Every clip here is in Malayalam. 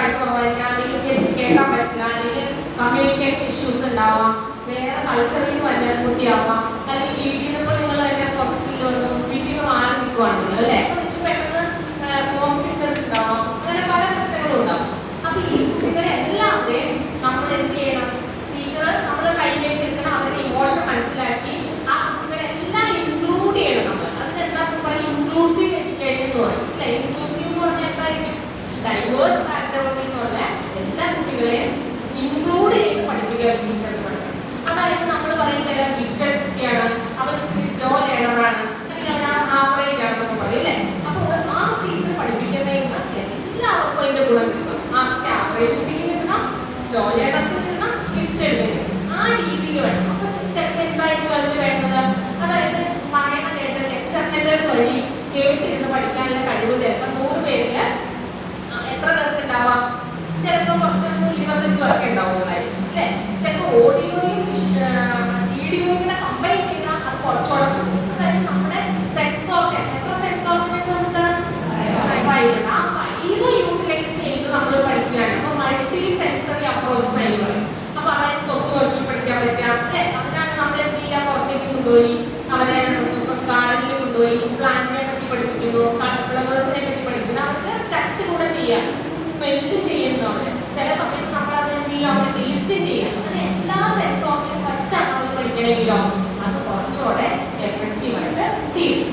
കാഴ്ച കുറവായിരിക്കാം, അല്ലെങ്കിൽ കേൾക്കാൻ പറ്റില്ല, അല്ലെങ്കിൽ കമ്മ്യൂണിക്കേഷൻ ഇഷ്യൂസ് ഉണ്ടാവാം, വേറെ കൾച്ചറിൽ നിന്ന് വരുന്ന കുട്ടിയാവാം, അല്ലെങ്കിൽ വീട്ടിൽ നിന്ന് ഇപ്പോൾ നിങ്ങൾ തന്നെ ഹോസ്പിറ്റലിൽ വീട്ടിൽ നിന്ന് മാറി നിൽക്കുവാണെങ്കിൽ അല്ലേ, അപ്പോൾ നിങ്ങൾക്ക് പെട്ടെന്ന് ഹോം സിക്നസ് ഉണ്ടാവാം, അങ്ങനെ പല പ്രശ്നങ്ങളും ഉണ്ടാവും. അപ്പോൾ ഈ കുട്ടികളെ എല്ലാവരെയും നമ്മൾ എന്ത് ചെയ്യണം? ടീച്ചർ നമ്മുടെ കയ്യിലേക്ക് എടുക്കണം, അവരുടെ ഇമോഷൻ മനസ്സിലാക്കി ആ കുട്ടികളെ എല്ലാം ഇൻക്ലൂഡ് ചെയ്യണം. നമ്മൾ അതിനെന്താ പറയും? ഇൻക്ലൂസീവ് എഡ്യൂക്കേഷൻ എന്ന് പറയും അല്ലേ. ഇൻക്ലൂസീവ് എന്ന് പറഞ്ഞാൽ എന്തായിരിക്കും? ഡൈവേഴ്സ് ബാക്ക്ഗ്രൗണ്ടിൽ നിന്നുള്ള എല്ലാ കുട്ടികളെയും ഇൻക്ലൂഡ് ചെയ്ത് പഠിപ്പിക്കുക ടീച്ചർ പഠിക്കണം. അതായത് നമ്മൾ പറയും ചില ഗിഫ്റ്റഡ് കുട്ടിയാണ്, അവർ സ്ലോ ലേണറാണ്, അല്ലെങ്കിൽ ആവറേജ് ആണെന്നൊക്കെ പറയും അല്ലേ. അപ്പോൾ ആ ടീച്ചർ പഠിപ്പിക്കുന്നതിൽ നിന്ന് എല്ലാവർക്കും അതിന്റെ ഗുണം കിട്ടണം. ആവറേജ് കുട്ടിക്ക് കിട്ടണം, സ്ലോ ലേണർക്ക് കിട്ടണം, ഗിഫ്റ്റഡ് കിട്ടണം. ആ രീതിയിൽ വേണം. അപ്പൊ ചിലപ്പോൾ എന്തായിരിക്കും അതിന് വേണ്ടത്? അതായത് പറയണ കേട്ട് ലെക്ചറിന്റെ വഴി കേട്ടിരുന്ന് പഠിക്കാനുള്ള കഴിവ് ചിലപ്പോൾ 100 പേരിൽ എത്ര പേർക്ക് ഉണ്ടാവാം? ചിലപ്പോൾ കുറച്ചൊരു 25 പേർക്ക് ഉണ്ടാവുന്നതായിരിക്കും അല്ലേ. ചിലപ്പോൾ ഓഡിയോയും വീഡിയോയും കൂടെ കമ്പൈൻ ചെയ്താൽ അത് കുറച്ചുകൂടെ കൂടും. അതായത് നമ്മുടെ സെൻസ് ഓർഗൻ, എത്ര സെൻസ് ഓർഗൻ നമുക്ക് 5 ആ 5 യൂട്ടിലൈസ് ചെയ്ത് നമ്മൾ പഠിക്കുകയാണ്. അപ്പോൾ മൾട്ടി സെൻസറി അപ്രോച്ച് എന്ന് പറയും. അപ്പൊ അതായത് തൊട്ട് നോക്കി പഠിക്കാൻ പറ്റുക അല്ലേ. അതിനാണ് നമ്മൾ എന്ത് ചെയ്യുക? പുറത്തേക്ക് കൊണ്ടുപോയി അവരെ ഗാർഡനിൽ കൊണ്ടുപോയി പ്ലാന്റിനെ പറ്റി പഠിപ്പിക്കുന്നു, ഫ്ലവേഴ്സിനെ പറ്റി പഠിക്കുന്നു. അവർക്ക് ടച്ച് കൂടെ ചെയ്യാം, സ്മെല്ല് ചെയ്യുന്നു. അവര് ചില സമയത്ത് നമ്മൾ അത് എന്ത് ചെയ്യാം? അവരെ ടേസ്റ്റ് ചെയ്യാം. അങ്ങനെ എല്ലാ സെൻസ് ഓർഗനും വച്ചാണ് അവർ പഠിക്കണമെങ്കിലോ അത് കുറച്ചുകൂടെ എഫക്റ്റീവായിട്ട് തീരും.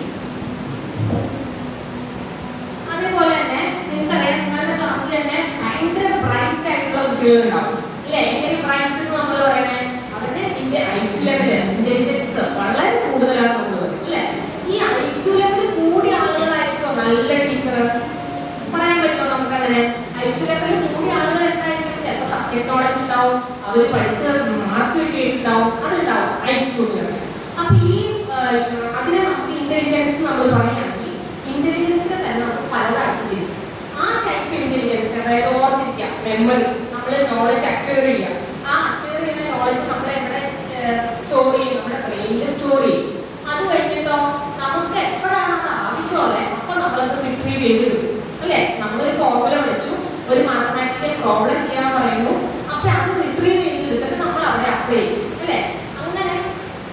അതേപോലെ തന്നെ നിങ്ങൾക്കറിയാം, നിങ്ങളുടെ ക്ലാസ്സിൽ തന്നെ ഭയങ്കര ബ്രൈറ്റ് ആയിട്ടുള്ള കുട്ടികളുണ്ടാവും അല്ലേ. എങ്ങനെ ബ്രൈറ്റ് എന്ന് നമ്മൾ പറയുന്നത്? അവരുടെ IQ ലെവല്, ഇന്റലിജൻസ് വളരെ കൂടുതലാണ് നമ്മൾ പറയും അല്ലേ. ഈ IQ ലെവൽ കൂടിയ ആളുകളായിരിക്കും നല്ല ടീച്ചർ. പറയാൻ പറ്റുമോ നമുക്കങ്ങനെ? IQ ലെവൽ കൂടിയ ആളുകൾ എന്തായിരിക്കും? ചിലപ്പോൾ സബ്ജക്ട് നോളജ് ഉണ്ടാവും, അവർ പഠിച്ച് മാർക്ക് കിട്ടിയിട്ടുണ്ടാവും, അതുണ്ടാവും IQ ലെവൽ. അപ്പൊ ഈ അതിനെ നമുക്ക് ഇന്റലിജൻസ് നമ്മൾ പറയുകയാണെങ്കിൽ ഇന്റലിജൻസിനെ തന്നെ നമുക്ക് പലതായിട്ട് തിരിക്കും. ആ ടൈപ്പ് ഇന്റലിജൻസ്, അതായത് ഓർത്തിരിക്കാം, മെമ്മറി, നമ്മൾ നോളജ് അക്വയർ ചെയ്യുക. ആ അക്വയർ ചെയ്യുന്ന നോളജ് നമ്മൾ എവിടെ സ്റ്റോർ ചെയ്യും? നമ്മുടെ ബ്രെയിനിൽ സ്റ്റോർ ചെയ്യും. അത് കഴിഞ്ഞിട്ടോ നമുക്ക് എപ്പോഴാണ് അത് ആവശ്യമുള്ളത് അപ്പൊ നമ്മളത് റിട്രീവ് ചെയ്തെടുക്കും അല്ലേ. നമ്മളൊരു ഫോർമുല പഠിച്ചു, ഒരു മാത്തമാറ്റിക്കൽ പ്രോബ്ലം ചെയ്യാൻ പറയുന്നു, അപ്പൊ അത് റിട്രീവ് ചെയ്തെടുത്തിട്ട് നമ്മൾ അവിടെ അപ്ലൈ ചെയ്യും അല്ലേ. അങ്ങനെ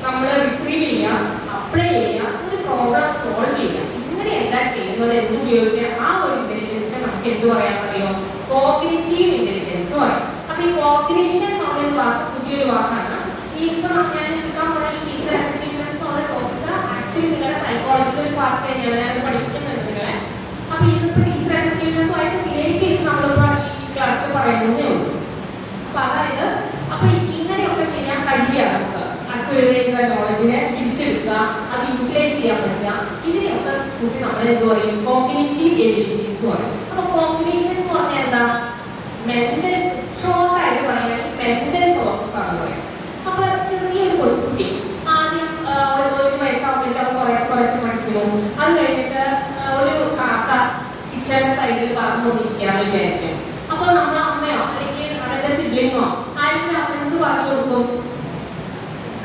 നമ്മൾ റിട്രീവ് ചെയ്യുക, അപ്ലൈ ചെയ്യുക, ഒരു പ്രോബ്ലം സോൾവ് ചെയ്യുക. ഇങ്ങനെയെല്ലാം ചെയ്യുന്നത് എന്തുപയോഗിച്ച്? ആ ഒരു ഇന്റലിജൻസിനെ നമുക്ക് എന്ത് പറയാൻ അറിയോ? കോഗ്നിറ്റീവ് ഇന്റലിജൻസ് എന്ന് പറയും. അപ്പൊ ഈ കോഗ്നിഷൻ എന്നുള്ളൊരു വാക്ക് പുതിയൊരു വാക്കാണ്. ഈ ഇപ്പൊ ഞാൻ എടുക്കാൻ പോണ ഈ ടീച്ചർ എഫക്റ്റീവ്നെസ് എന്നുള്ള ടോപ്പിക് ആക്ച്വലി നിങ്ങളുടെ സൈക്കോളജിക്കൽ ഒരു പാർട്ട് തന്നെയാണ്. ഞാനത് പഠിപ്പിക്കുന്നുണ്ട് നിങ്ങളെ. അപ്പൊ ഇതിപ്പോ ടീച്ചർ എഫക്റ്റീവ്നെസ്സുമായിട്ട് റിലേറ്റ് ചെയ്ത് നമ്മളിപ്പോ ഈ ക്ലാസ്സിൽ പറയുന്നതേ ഉള്ളൂ. അപ്പൊ അതായത് അപ്പൊ ഇങ്ങനെയൊക്കെ ചെയ്യാൻ കഴിയുക നമുക്ക്. അക്വയർ ചെയ്യുന്ന നോളജിനെ തിരിച്ചെടുക്കുക, അത് യൂട്ടിലൈസ് ചെയ്യാൻ പറ്റുക. ഇതിനെയൊക്കെ കൂട്ടി നമ്മൾ എന്ത് പറയും? കോഗ്നിറ്റീവ് എബിലിറ്റീസ് എന്ന് പറയും. അപ്പൊ കോഗ്നിഷൻ എന്ന് പറഞ്ഞാൽ എന്താ? മെന്റൽ, ഷോർട്ടായിട്ട് പറയുകയാണെങ്കിൽ മെന്റൽ പ്രോസസ് ആണ് പറയുന്നത്. അപ്പൊ ചെറിയൊരു കുട്ടി ആദ്യം 1 വയസ്സാവുമ്പോൾ അവൻ കുറേശ്ശെ പഠിക്കുന്നു. അത് കഴിഞ്ഞിട്ട് ഒരു കാക്ക കിച്ചന്റെ സൈഡിൽ പറഞ്ഞു കൊണ്ടിരിക്കുകയെന്ന് വിചാരിക്കും. അപ്പൊ നമ്മുടെ അമ്മയോ അല്ലെങ്കിൽ അവന്റെ സിബ്ലിങ്ങോ ആരെങ്കിലും അവനെന്ത് പറഞ്ഞു കൊടുക്കും?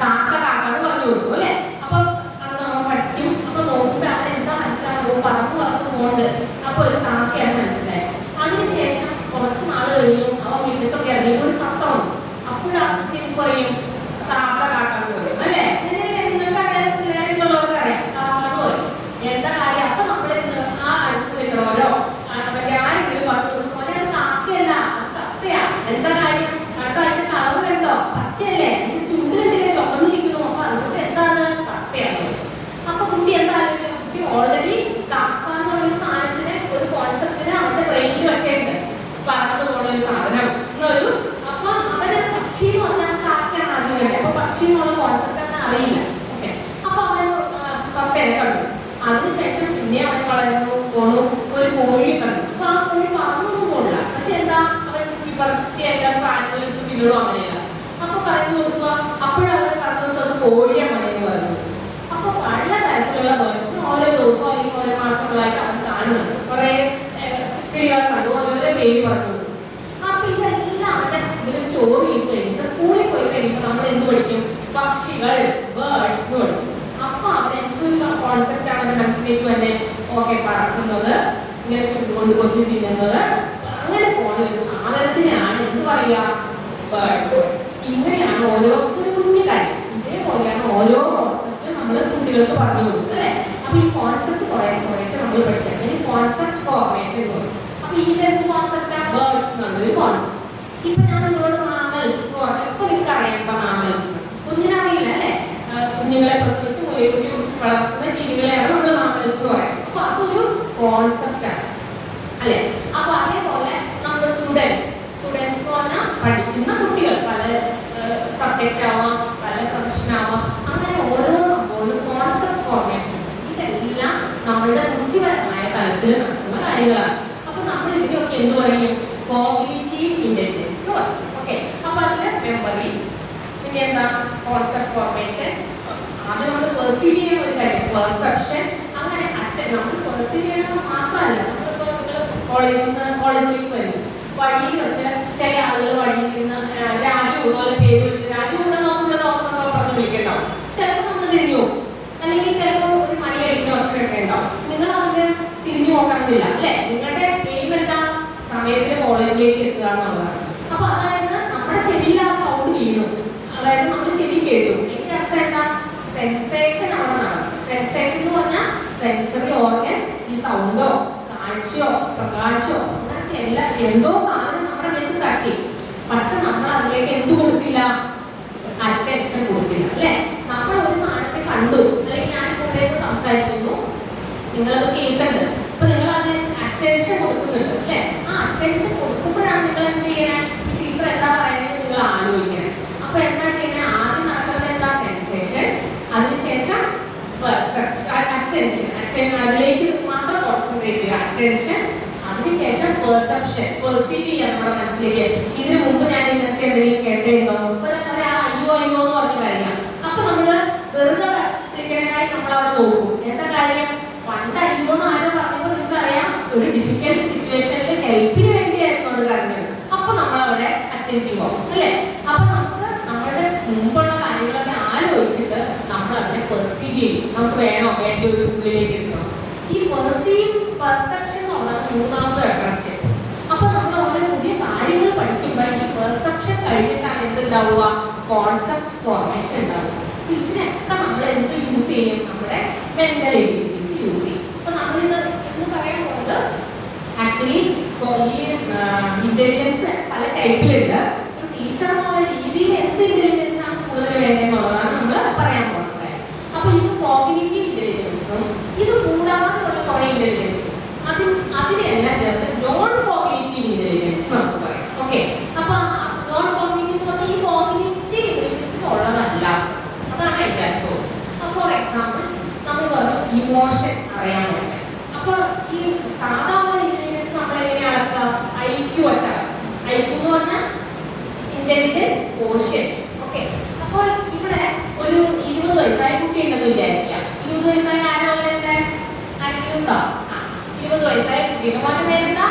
കാക്ക കാക്കാന്ന് പറഞ്ഞു കൊടുക്കും അല്ലെ. അപ്പൊ അന്ന് അവൻ പഠിക്കും. അപ്പൊ നോക്കുമ്പോ അവൻ എന്താ മനസ്സിലാകും? പറന്നു പോകണ്ട്. അപ്പൊ ഒരു കാക്കയാണ് മനസ്സിലായത്. അതിനുശേഷം കുറച്ച് നാൾ കഴിഞ്ഞു അവൻ മിറ്റത്തൊക്കെ ഇറങ്ങി ഒരു തത്ത വന്നു. അപ്പോഴാദ്യം പറയും കാക്ക കാക്കാന്ന് പറയും അല്ലേ. നിങ്ങൾക്ക് പിള്ളേരുള്ളവർക്ക് അറിയാം കാക്കാന്ന് പറയും. എന്താ കാര്യം? അപ്പൊ നമ്മൾ ആ അടുത്ത് നിൽക്കണമല്ലോ മറ്റേ ആരെങ്കിലും പറഞ്ഞു കൊടുക്കും, പോലെ അത് കാക്കയല്ല, അത് തത്തയാ. എന്താ കാര്യം? കണ്ടോ അതിന്റെ കളർ കണ്ടോ? പച്ചയല്ലേ, അതിന്റെ ചുണ്ടിലെ ചുമന്നിരിക്കുന്നു. അപ്പൊ അതുകൊണ്ട് എന്താണ്? തത്തയാണ്. അപ്പൊ കുട്ടി എന്താ ആലോചിക്കുക? കുട്ടി ഓൾറെഡി കാക്ക എന്നുള്ളൊരു സാധനത്തിന്, ഒരു കോൺസെപ്റ്റിന് അവന്റെ ബ്രെയിനിൽ വെച്ചിട്ടുണ്ട്. പറന്നു പോണ ഒരു സാധനം എന്നൊരു. അപ്പൊ അവന് പക്ഷി എന്ന് പറഞ്ഞാൽ കാക്കയാണ് ആദ്യം വേണ്ടത്. അപ്പൊ പക്ഷി എന്നുള്ള കോൺസെപ്റ്റ് അവന് അറിയില്ല. ഓക്കെ. അപ്പൊ അവന് തത്തയെ കണ്ടു. അതിനുശേഷം പിന്നെ അവൻ വളർന്നു പോണു, ഒരു കോഴിയെ കണ്ടു. അപ്പൊ ആ കോഴി പറന്നൊന്നും പോണില്ല. പക്ഷെ എന്താ? അവൻ ചുറ്റി പറത്തി എല്ലാ സാധനങ്ങളും എടുത്ത് തിന്നണോ? അങ്ങനെയല്ല. അപ്പൊ പറഞ്ഞു കൊടുക്കുക. അപ്പോഴവര് പറഞ്ഞു കൊടുത്തത് കോഴിയെ മലയെന്ന് പറഞ്ഞു. അപ്പൊ പല തരത്തിലുള്ള ബേർഡ്സിന് ഓരോ ദിവസവും അല്ലെങ്കിൽ ഓരോ മാസങ്ങളായിട്ട് അവൻ കാണുന്നുണ്ട്. കുറെ കിളികൾ കണ്ടു, ഓരോരോ പേര് പറഞ്ഞു കൊടുക്കും. അപ്പൊ ഇതെല്ലാം അവന്റെ ഇതിൽ സ്റ്റോർ ചെയ്ത് കഴിഞ്ഞിട്ട് സ്കൂളിൽ പോയി കഴിയുമ്പോൾ നമ്മൾ എന്ത് പഠിക്കും? പക്ഷികൾ, ബേർഡ്സ് എന്ന് പഠിക്കും. അപ്പൊ അവൻ എന്തൊരു കോൺസെപ്റ്റ് അവന്റെ മനസ്സിലേക്ക് തന്നെ ഓക്കെ പറക്കുന്നത്, ഇങ്ങനെ ചുണ്ടുകൊണ്ട് കൊത്തി തിന്നുന്നത്, അങ്ങനെ അങ്ങനെ പോണ ഒരു സാധനത്തിനാണ് എന്ത് പറയാ, ബേർഡ്സ്. ഇങ്ങനെയാണ് ഓരോ കുഞ്ഞു കാര്യം. ഇതേപോലെയാണ് ഓരോ കോൺസെപ്റ്റ് നമ്മൾ കുട്ടികൾക്ക് പറഞ്ഞു കൊടുക്കുക അല്ലെ. അപ്പൊ ഈ കോൺസെപ്റ്റ് കുറേശ്ശെ നമ്മൾ പഠിക്കണം. ഇനി കോൺസെപ്റ്റ് ഫോർമേഷൻ പറയും. അപ്പൊ ഇതെന്ത് കോൺസെപ്റ്റാ, ബേർഡ്സ് എന്നുള്ളൊരു കോൺസെപ്റ്റ്. ഇപ്പൊ ഞാൻ നിങ്ങളോട് മാമൽസ് എന്ന് പറഞ്ഞാൽ ഇപ്പൊ നിങ്ങൾക്ക് അറിയാം മാമൽസ്, കുഞ്ഞിനറിയില്ല അല്ലെ. കുഞ്ഞുങ്ങളെ പ്രസവിച്ച് മുലയൂട്ടി വളർത്തുന്ന ജീവികളെയാണ് നമ്മൾ മാമൽസ് എന്ന് പറയുന്നത്. അപ്പൊ അതൊരു കോൺസെപ്റ്റാണ് അല്ലെ. അപ്പൊ അതേപോലെ നമ്മുടെ സ്റ്റുഡൻസ് എന്ന് പറഞ്ഞാൽ പഠിക്കുന്ന കുട്ടികൾ, പല സബ്ജക്റ്റ് ആവാം, പല പ്രൊഫഷൻ ആവാം, അങ്ങനെ ഓരോ സംഭവങ്ങളും കോൺസെപ്റ്റ് ഫോർമേഷൻ. ഇതെല്ലാം നമ്മളുടെ ബുദ്ധിപരമായ തലത്തിൽ നടക്കുന്ന കാര്യങ്ങളാണ്. അപ്പൊ നമ്മൾ ഇതിനൊക്കെ എന്ത് പറയും, കോഗ്നിറ്റീവ് ഇന്റലിജൻസ് പറയും. ഓക്കെ, അപ്പൊ അതില് മെമ്മറി, പിന്നെ എന്താ കോൺസെപ്റ്റ് ഫോർമേഷൻ, അത് നമ്മൾ പെർസീവ് ചെയ്യുന്ന ഒരു കാര്യം, പെർസെപ്ഷൻ, അങ്ങനെ നമ്മൾ പെർസീവ് ചെയ്യണമെന്ന് മാത്രമല്ല. നമ്മളിപ്പോൾ നിങ്ങൾ കോളേജിലേക്ക് വരും, വഴിയിൽ വെച്ച് ചില ആളുകൾ വഴിയിൽ നിന്ന് രാജു പോലെ പേര് വെച്ച് രാജു ഇവിടെ നോക്കുന്ന പറഞ്ഞ് വിളിക്കട്ടോ. ചിലപ്പോൾ നമ്മൾ തിരിഞ്ഞു പോകും, അല്ലെങ്കിൽ ചിലപ്പോൾ ഒരു മണിയടിക്കുന്ന ഒച്ചയൊക്കെ ഉണ്ടാവും. നിങ്ങൾ അതിന് തിരിഞ്ഞു നോക്കണമെന്നില്ല അല്ലെ. നിങ്ങളുടെ എയിം എന്താ, സമയത്തിന് കോളേജിലേക്ക് എത്തുക എന്നുള്ളതാണ്. അപ്പൊ അതായത് നമ്മുടെ ചെവിയിൽ ആ സൗണ്ട് വീണു, അതായത് നമ്മുടെ ചെവി കേട്ടു. ഇതിന്റെ അർത്ഥം എന്താ, സെൻസേഷൻ അവിടെ നടക്കും. സെൻസേഷൻ എന്ന് പറഞ്ഞാൽ സെൻസറി ഓർഗൻ, ഈ സൗണ്ടോ കാഴ്ചയോ പ്രകാശോ അങ്ങനത്തെ എല്ലാ എന്തോ സാധനം നമ്മുടെ മേത്ത് തട്ടി. പക്ഷെ നമ്മൾ അതിലേക്ക് എന്ത് കൊടുത്തില്ല, അറ്റൻഷൻ കൊടുത്തില്ല അല്ലെ. നമ്മൾ ഒരു സാധനത്തെ കണ്ടു, അല്ലെങ്കിൽ ഞാൻ കൂടെ സംസാരിക്കുന്നു, നിങ്ങളത് കേൾക്കണ്ട്, അപ്പൊ നിങ്ങൾ അത് അറ്റൻഷൻ കൊടുക്കുന്നുണ്ട് അല്ലെ. ആ അറ്റൻഷൻ കൊടുക്കുമ്പോഴാണ് നിങ്ങൾ എന്ത് ചെയ്യണേ, ഈ ടീച്ചർ എന്താ പറയുന്നത് നിങ്ങൾ ആലോചിക്കണേ. അപ്പൊ എന്താ ചെയ്യണേ, ആദ്യം നടക്കുന്നത് എന്താ, സെൻസേഷൻ, അതിനുശേഷം അറ്റൻഷൻ, അതിലേക്ക് മാത്രം കോൺസെൻട്രേറ്റ് ചെയ്യുക, അറ്റൻഷൻ, അതിനുശേഷം പെർസെപ്ഷൻ, പെർസീവ് ചെയ്യുക നമ്മുടെ മനസ്സിലേക്ക്. ഇതിനു മുമ്പ് ഞാൻ ഇങ്ങനത്തെ എന്തെങ്കിലും കേട്ടിരുന്നോ, ഒരാൾ അയ്യോ അയ്യോ എന്ന് പറഞ്ഞ് കഴിയാം. അപ്പൊ നമ്മള് വെറുതെ വിളിക്കണേക്കായി നമ്മൾ അവിടെ നോക്കും. എന്താ കാര്യം, പണ്ട് അയ്യോ എന്ന് ആരും പറഞ്ഞപ്പോൾ നിങ്ങൾക്ക് അറിയാം, ഒരു ഡിഫിക്കൽട്ട് സിറ്റുവേഷനിൽ ഹെൽപ്പിന് വേണ്ടിയായിരുന്നു അത് കരഞ്ഞത്. അപ്പൊ നമ്മൾ അവിടെ അറ്റൻറ്റീവ് ആവും അല്ലെ. അപ്പൊ നമുക്ക് നമ്മളുടെ മുമ്പുള്ള കാര്യങ്ങളൊക്കെ ആലോചിച്ചിട്ട് നമ്മൾ അതിനെ പെർസീവ് ചെയ്യും. നമുക്ക് വേണോ വേണ്ട ഒരു ഉള്ളിലേക്ക് ഇടണം. ഈ പെർസെപ്ഷൻ എന്ന് പറഞ്ഞാൽ മൂന്നാമത്തെ സ്റ്റെപ്പ്. അപ്പൊ നമ്മൾ ഓരോ പുതിയ കാര്യങ്ങൾ പഠിക്കുമ്പോൾ ഈ പെർസെപ്ഷൻ കഴിഞ്ഞിട്ടാണ് എന്തുണ്ടാവുക, കോൺസെപ്റ്റ് ഫോർമേഷൻ ഉണ്ടാവുക. ഇതിനൊക്കെ നമ്മൾ എന്ത് യൂസ് ചെയ്യും, നമ്മുടെ മെന്റൽ എബിലിറ്റീസ് യൂസ് ചെയ്യും. അപ്പൊ നമ്മളിത് എന്ന് പറയാൻ പോകുന്നത് ആക്ച്വലി ഈ ഇന്റലിജൻസ് പല ടൈപ്പിലുണ്ട്. ഒരു ടീച്ചർ എന്നുള്ള രീതിയിൽ എന്ത് ഇന്റലിജൻസ് ആണ് കൂടുതൽ വേണ്ടതെന്നുള്ളതാണ് നമ്മൾ പറയാൻ പോകുന്നത്. അപ്പൊ ഇത് കോഗ്നിറ്റീവ് ഇന്റലിജൻസും ഇത് കൂടാതെ ഉള്ള കുറെ ഇന്റലിജൻസ്, അതിനെല്ലാം ചേർത്ത് നോൺ കോഗ്നിറ്റീവ് ഇന്റലിജൻസ് നമുക്ക് പറയാം. ഓക്കെ, അപ്പൊ നോൺ കോഗ്നിറ്റീവ് എന്ന് പറഞ്ഞാൽ ഈ കോഗ്നിറ്റീവ് ഇന്റലിജൻസിന് ഉള്ളതല്ല, അതാണ് അതിന്റെ അർത്ഥം. ഫോർ എക്സാമ്പിൾ നമ്മൾ പറഞ്ഞു ഇമോഷൻ അറിയാൻ പറ്റും. അപ്പൊ ഈ സാധാരണ ഇന്റലിജൻസ് നമ്മൾ എങ്ങനെ അളക്കുക, IQ വെച്ചാൽ. IQ എന്ന് പറഞ്ഞാൽ ഇന്റലിജൻസ് കോഷ്യൻ. ഓക്കെ, അപ്പൊ ഇവിടെ ഒരു 20 വയസ്സായ കുട്ടി ഉണ്ടെന്ന് വിചാരിക്കാം. 20 വയസ്സായ ആരോടെ ആരെങ്കിലും ഉണ്ടോ? 20 വയസ്സായ കുട്ടിയുടെ മോന്റെ പേരെന്താ,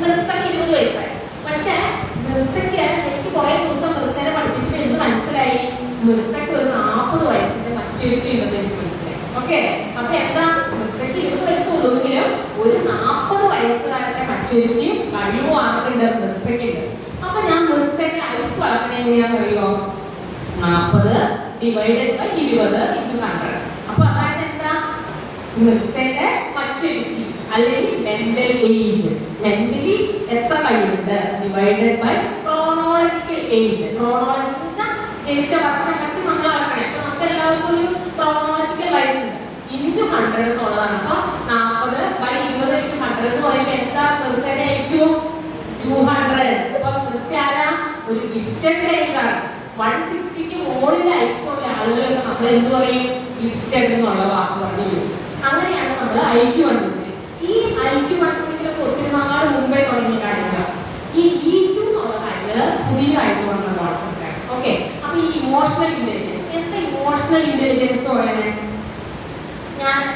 മിർസക്ക് 20 വയസ്സായി. പക്ഷെ മിർസക്ക് എനിക്ക് കുറെ ദിവസം മിർസനെ പഠിപ്പിച്ചപ്പോൾ എനിക്ക് മനസ്സിലായി, മിർസക്ക് ഒരു 40 വയസ്സിന്റെ മച്യൂരിറ്റി ഉണ്ടെന്ന് എനിക്ക് മനസ്സിലായി. ഓക്കെ, അപ്പൊ എന്താ, മിർസക്ക് 20 വയസ്സുള്ളൂവെങ്കിലും ഒരു 40 വയസ്സുകാരുടെ മച്യൂരിറ്റിയും കഴിവും ആർക്കുണ്ട്, മിർസക്കുണ്ട്. അപ്പൊ ഞാൻ മിർസയ്ക്ക് അയക്ക് വളർത്തുന്നത് എങ്ങനെയാണെന്ന് അറിയോ, 40 ഡിവൈഡഡ് ബൈ 20 into 100. അപ്പൊ അതായത് എന്താ, മിർസയുടെ മച്യൂരിറ്റി അല്ലെങ്കിൽ മെന്റൽ ഏജ്, മെന്റലി എത്ര കഴിവുണ്ട് divided by chronological age. Chronology എന്ന് വെച്ചാൽ ജനിച്ച വർഷം വെച്ച് നമ്മൾ അളക്കണേ. അപ്പൊ നമുക്ക് എല്ലാവർക്കും ഒരു ക്രോണോളജിക്കൽ വയസ്സുണ്ട്. into 100 എന്നുള്ളതാണ്. അപ്പൊ 40 by 20 into 100 എന്ന് പറയുമ്പോൾ എന്താ, മിർസയുടെ IQ 200. അപ്പൊ മിർസ ആരാ, ഒരു ഗിഫ്റ്റഡ് ചൈൽഡാണ്. 160ക്ക് മുകളിൽ IQ ഉള്ള ആളുകളൊക്കെ നമ്മൾ എന്ത് പറയും, ഗിഫ്റ്റഡ് എന്നുള്ള വാക്ക് പറഞ്ഞു. അങ്ങനെയാണ് നമ്മൾ IQ കണ്ടുപിടിക്കുന്നത്. ഈ IQ കണ്ടുപിടിക്കലൊക്കെ ഒത്തിരി നാൾ മുമ്പേ തുടങ്ങിയ കാര്യങ്ങളാണ്. ഈ EQ എന്നുള്ള കാര്യങ്ങൾ പുതിയതായിട്ട് വന്ന കോൺസെപ്റ്റാണ്. ഓക്കെ, അപ്പൊ ഈ ഇമോഷണൽ ഇന്റലിജൻസ്, എന്താ ഇമോഷണൽ ഇന്റലിജൻസ് എന്ന് പറയുന്നത്,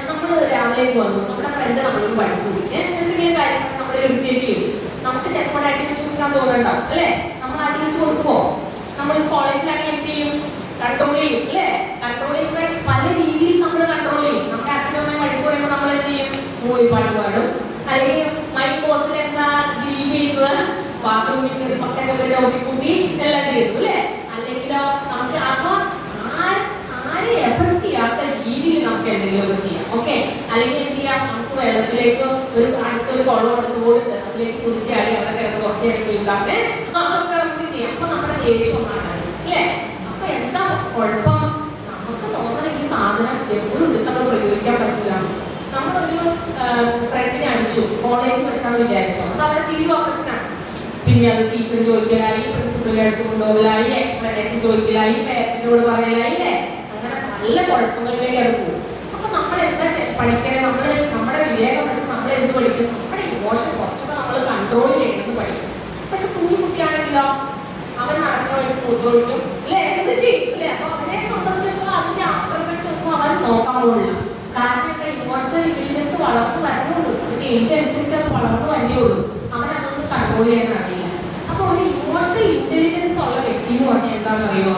നമ്മൾ രാവിലേക്ക് വന്നു, നമ്മുടെ ഫ്രണ്ട് നമ്മളോട് പഠിക്കൂടി എന്തെങ്കിലും കാര്യങ്ങൾ നമ്മൾ ഇറിറ്റേറ്റ് ചെയ്യും. നമുക്ക് ചിലപ്പോൾ അടി വെച്ച് കൊടുക്കാൻ തോന്നുന്നുണ്ടാവും അല്ലെ. നമ്മൾ അടി വെച്ച് കൊടുക്കുമോ, നമ്മൾ കോളേജിലാണെങ്കിൽ എന്ത് ചെയ്യും, കൺട്രോൾ ചെയ്യും അല്ലെ. കൺട്രോൾ ചെയ്യുമ്പോൾ പല രീതിയിൽ നമ്മൾ കൺട്രോൾ ചെയ്യും. നമ്മുടെ അച്ഛനും അമ്മയും വഴക്ക് പറയുമ്പോൾ നമ്മൾ എന്ത് ചെയ്യും, മൂളിപ്പാട്ട് പാടും. അല്ലെങ്കിൽ മൈ ബോസിൽ എന്താ ഗ്രീവ് ചെയ്യുക, ബാത്റൂമിൽ കയറി പക്കത്തൊക്കെ ചവിട്ടിക്കൂട്ടി എല്ലാം ചെയ്തു അല്ലേ. അല്ലെങ്കിലോ നമുക്ക് അപ്പൊ ആരെ എഫക്ട് ചെയ്യാത്ത രീതിയിൽ നമുക്ക് എന്തെങ്കിലുമൊക്കെ ചെയ്യാം. ഓക്കെ, അല്ലെങ്കിൽ എന്ത് ചെയ്യാം, നമുക്ക് വെള്ളത്തിലേക്ക് അടുത്തൊരു കുളം എടുത്തുകൊണ്ട് അതിലേക്ക് കുതിച്ചാടി അവിടെ കിടന്ന് കുറച്ച് എടുത്തിട്ടാണ് അതൊക്കെ നമുക്ക് ചെയ്യാം. അപ്പൊ നമ്മുടെ ദേഷ്യം ഒന്നാണ് അല്ലേ. അപ്പൊ എന്താ കുഴപ്പം, നമുക്ക് തോന്നുന്ന ഈ സാധനം എപ്പോഴും എടുത്തൊക്കെ പ്രയോഗിക്കാൻ പറ്റില്ല. നമ്മളൊരു ഫ്രണ്ടിനെ അടിച്ചു കോളേജിൽ വെച്ചാന്ന് വിചാരിച്ചോ, അത് അവിടെ തീരുവ പ്രശ്നമാണ്. പിന്നെ അത് ടീച്ചർ ചോദിക്കലായി, പ്രിൻസിപ്പലിന്റെ അടുത്ത് കൊണ്ടുപോകലായി, എക്സ്പ്ലനേഷൻ ചോദിക്കലായി, പേരന്റിനോട് പറയലായി അല്ലേ. അങ്ങനെ നല്ല കുഴപ്പങ്ങളിലേക്ക് അത് പോകും. അപ്പൊ നമ്മൾ എന്താ പഠിക്കണേ, നമ്മുടെ വിവേകം വെച്ച് നമ്മൾ എന്ത് പഠിക്കും, നമ്മുടെ ഇമോഷൻ കുറച്ചൊക്കെ നമ്മൾ കൺട്രോൾ ചെയ്യുന്നത് പഠിക്കും. പക്ഷെ കുഞ്ഞു കുട്ടിയാണെങ്കിലോ അവൻ നടക്കുന്നവർക്ക് കൂത്തോളിക്കും അല്ലെ, എന്ത് ചെയ്യും അല്ലെ. അപ്പൊ അവനെ സംബന്ധിച്ചിടത്തോളം അതിന്റെ ആഫ്റ്റർ എഫക്റ്റ് ഒന്നും അവൻ നോക്കാൻ പോകില്ല. കാരണം എന്താ, ഇമോഷണൽ ഇന്റലിജൻസ് വളർന്നു വരുന്നുള്ളൂ, അതിന്റെ ഏജ് അനുസരിച്ച് അത് വളർന്നു തന്നെ ഉള്ളൂ. അവൻ അതൊന്നും കൺട്രോൾ ചെയ്യാൻ അറിയില്ല. അപ്പൊ ഒരു ഇമോഷണൽ ഇന്റലിജൻസ് ഉള്ള വ്യക്തി എന്ന് പറഞ്ഞാൽ എന്താണെന്നറിയോ,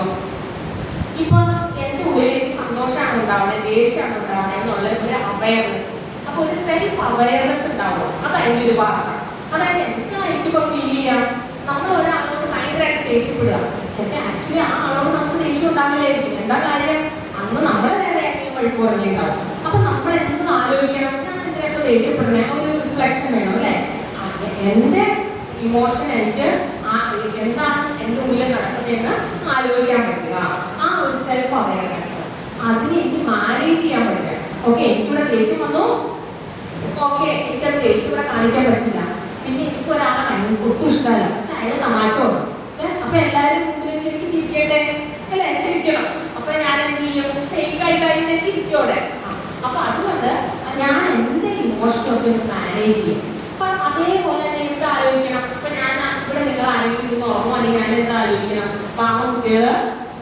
ഇപ്പൊ എന്റെ ഉള്ളിൽ എനിക്ക് സന്തോഷമാണ് ഉണ്ടാവുന്നത്, ദേഷ്യമാണ് ഉണ്ടാവുന്നത് എന്നുള്ള ഒരു അവയർനെസ്. അപ്പൊ ഒരു സെൽഫ് അവയർനെസ് ഉണ്ടാവും, അതതിന്റെ ഒരു ഭാഗമാണ്. അതായത് എന്താ എനിക്കിപ്പോ ഫീൽ ചെയ്യാം, നമ്മൾ ഒരാളോട് ഭയങ്കരമായിട്ട് ദേഷ്യപ്പെടുക, ചിലപ്പോൾ ആക്ച്വലി ആ ആളോട് നമുക്ക് ദേഷ്യം ഉണ്ടാവില്ലായിരിക്കും. എന്താ കാര്യം, അന്ന് നമ്മളെ നേരെ ആരെങ്കിലും വഴുക്ക് പറഞ്ഞിട്ടുണ്ടാവും. അപ്പൊ നമ്മൾ എന്ത് ആലോചിക്കണം, ഞാൻ എന്തിനാ ദേഷ്യപ്പെടുന്നേ, ഒരു റിഫ്ലക്ഷൻ വേണം അല്ലെ. എന്റെ ഇമോഷൻ എനിക്ക് എന്താണ് എൻ്റെ ഉള്ളിൽ നടക്കുന്നതെന്ന് ആലോചിക്കാൻ പറ്റുക, ആ ഒരു സെൽഫ് അവയർനെസ്, അതിന് എനിക്ക് മാനേജ് ചെയ്യാൻ പറ്റുക. ഓക്കെ, എനിക്കിവിടെ ദേഷ്യം വന്നു, ഓക്കെ എനിക്കത് ദേഷ്യം ഇവിടെ കാണിക്കാൻ പറ്റില്ല. പിന്നെ എനിക്ക് ഒരാളെ ഒട്ടും ഇഷ്ടമല്ല, പക്ഷെ അയാൾ തമാശ കൊടുക്കും. അപ്പൊ എല്ലാവരും മുമ്പിൽ വെച്ച് എനിക്ക് ചിരിക്കട്ടെ അല്ലെ, ചിരിക്കണം. അപ്പൊ ഞാൻ എന്ത് ചെയ്യും, ഫേക്കായിട്ട് ചിരിക്കോടെ. അപ്പൊ അതുകൊണ്ട് ഞാൻ എന്റെ ഇമോഷനൊക്കെ ഒന്ന് മാനേജ് ചെയ്യും. അപ്പൊ അതേപോലെ തന്നെ എന്ത് ആലോചിക്കണം, ഇപ്പൊ ഞാൻ ഇവിടെ നിങ്ങൾ ആരെങ്കിലും ഇരുന്ന് ഉറങ്ങുവാണെങ്കിൽ ഞാൻ എന്താ ആലോചിക്കണം, പാവം കുട്ടികള്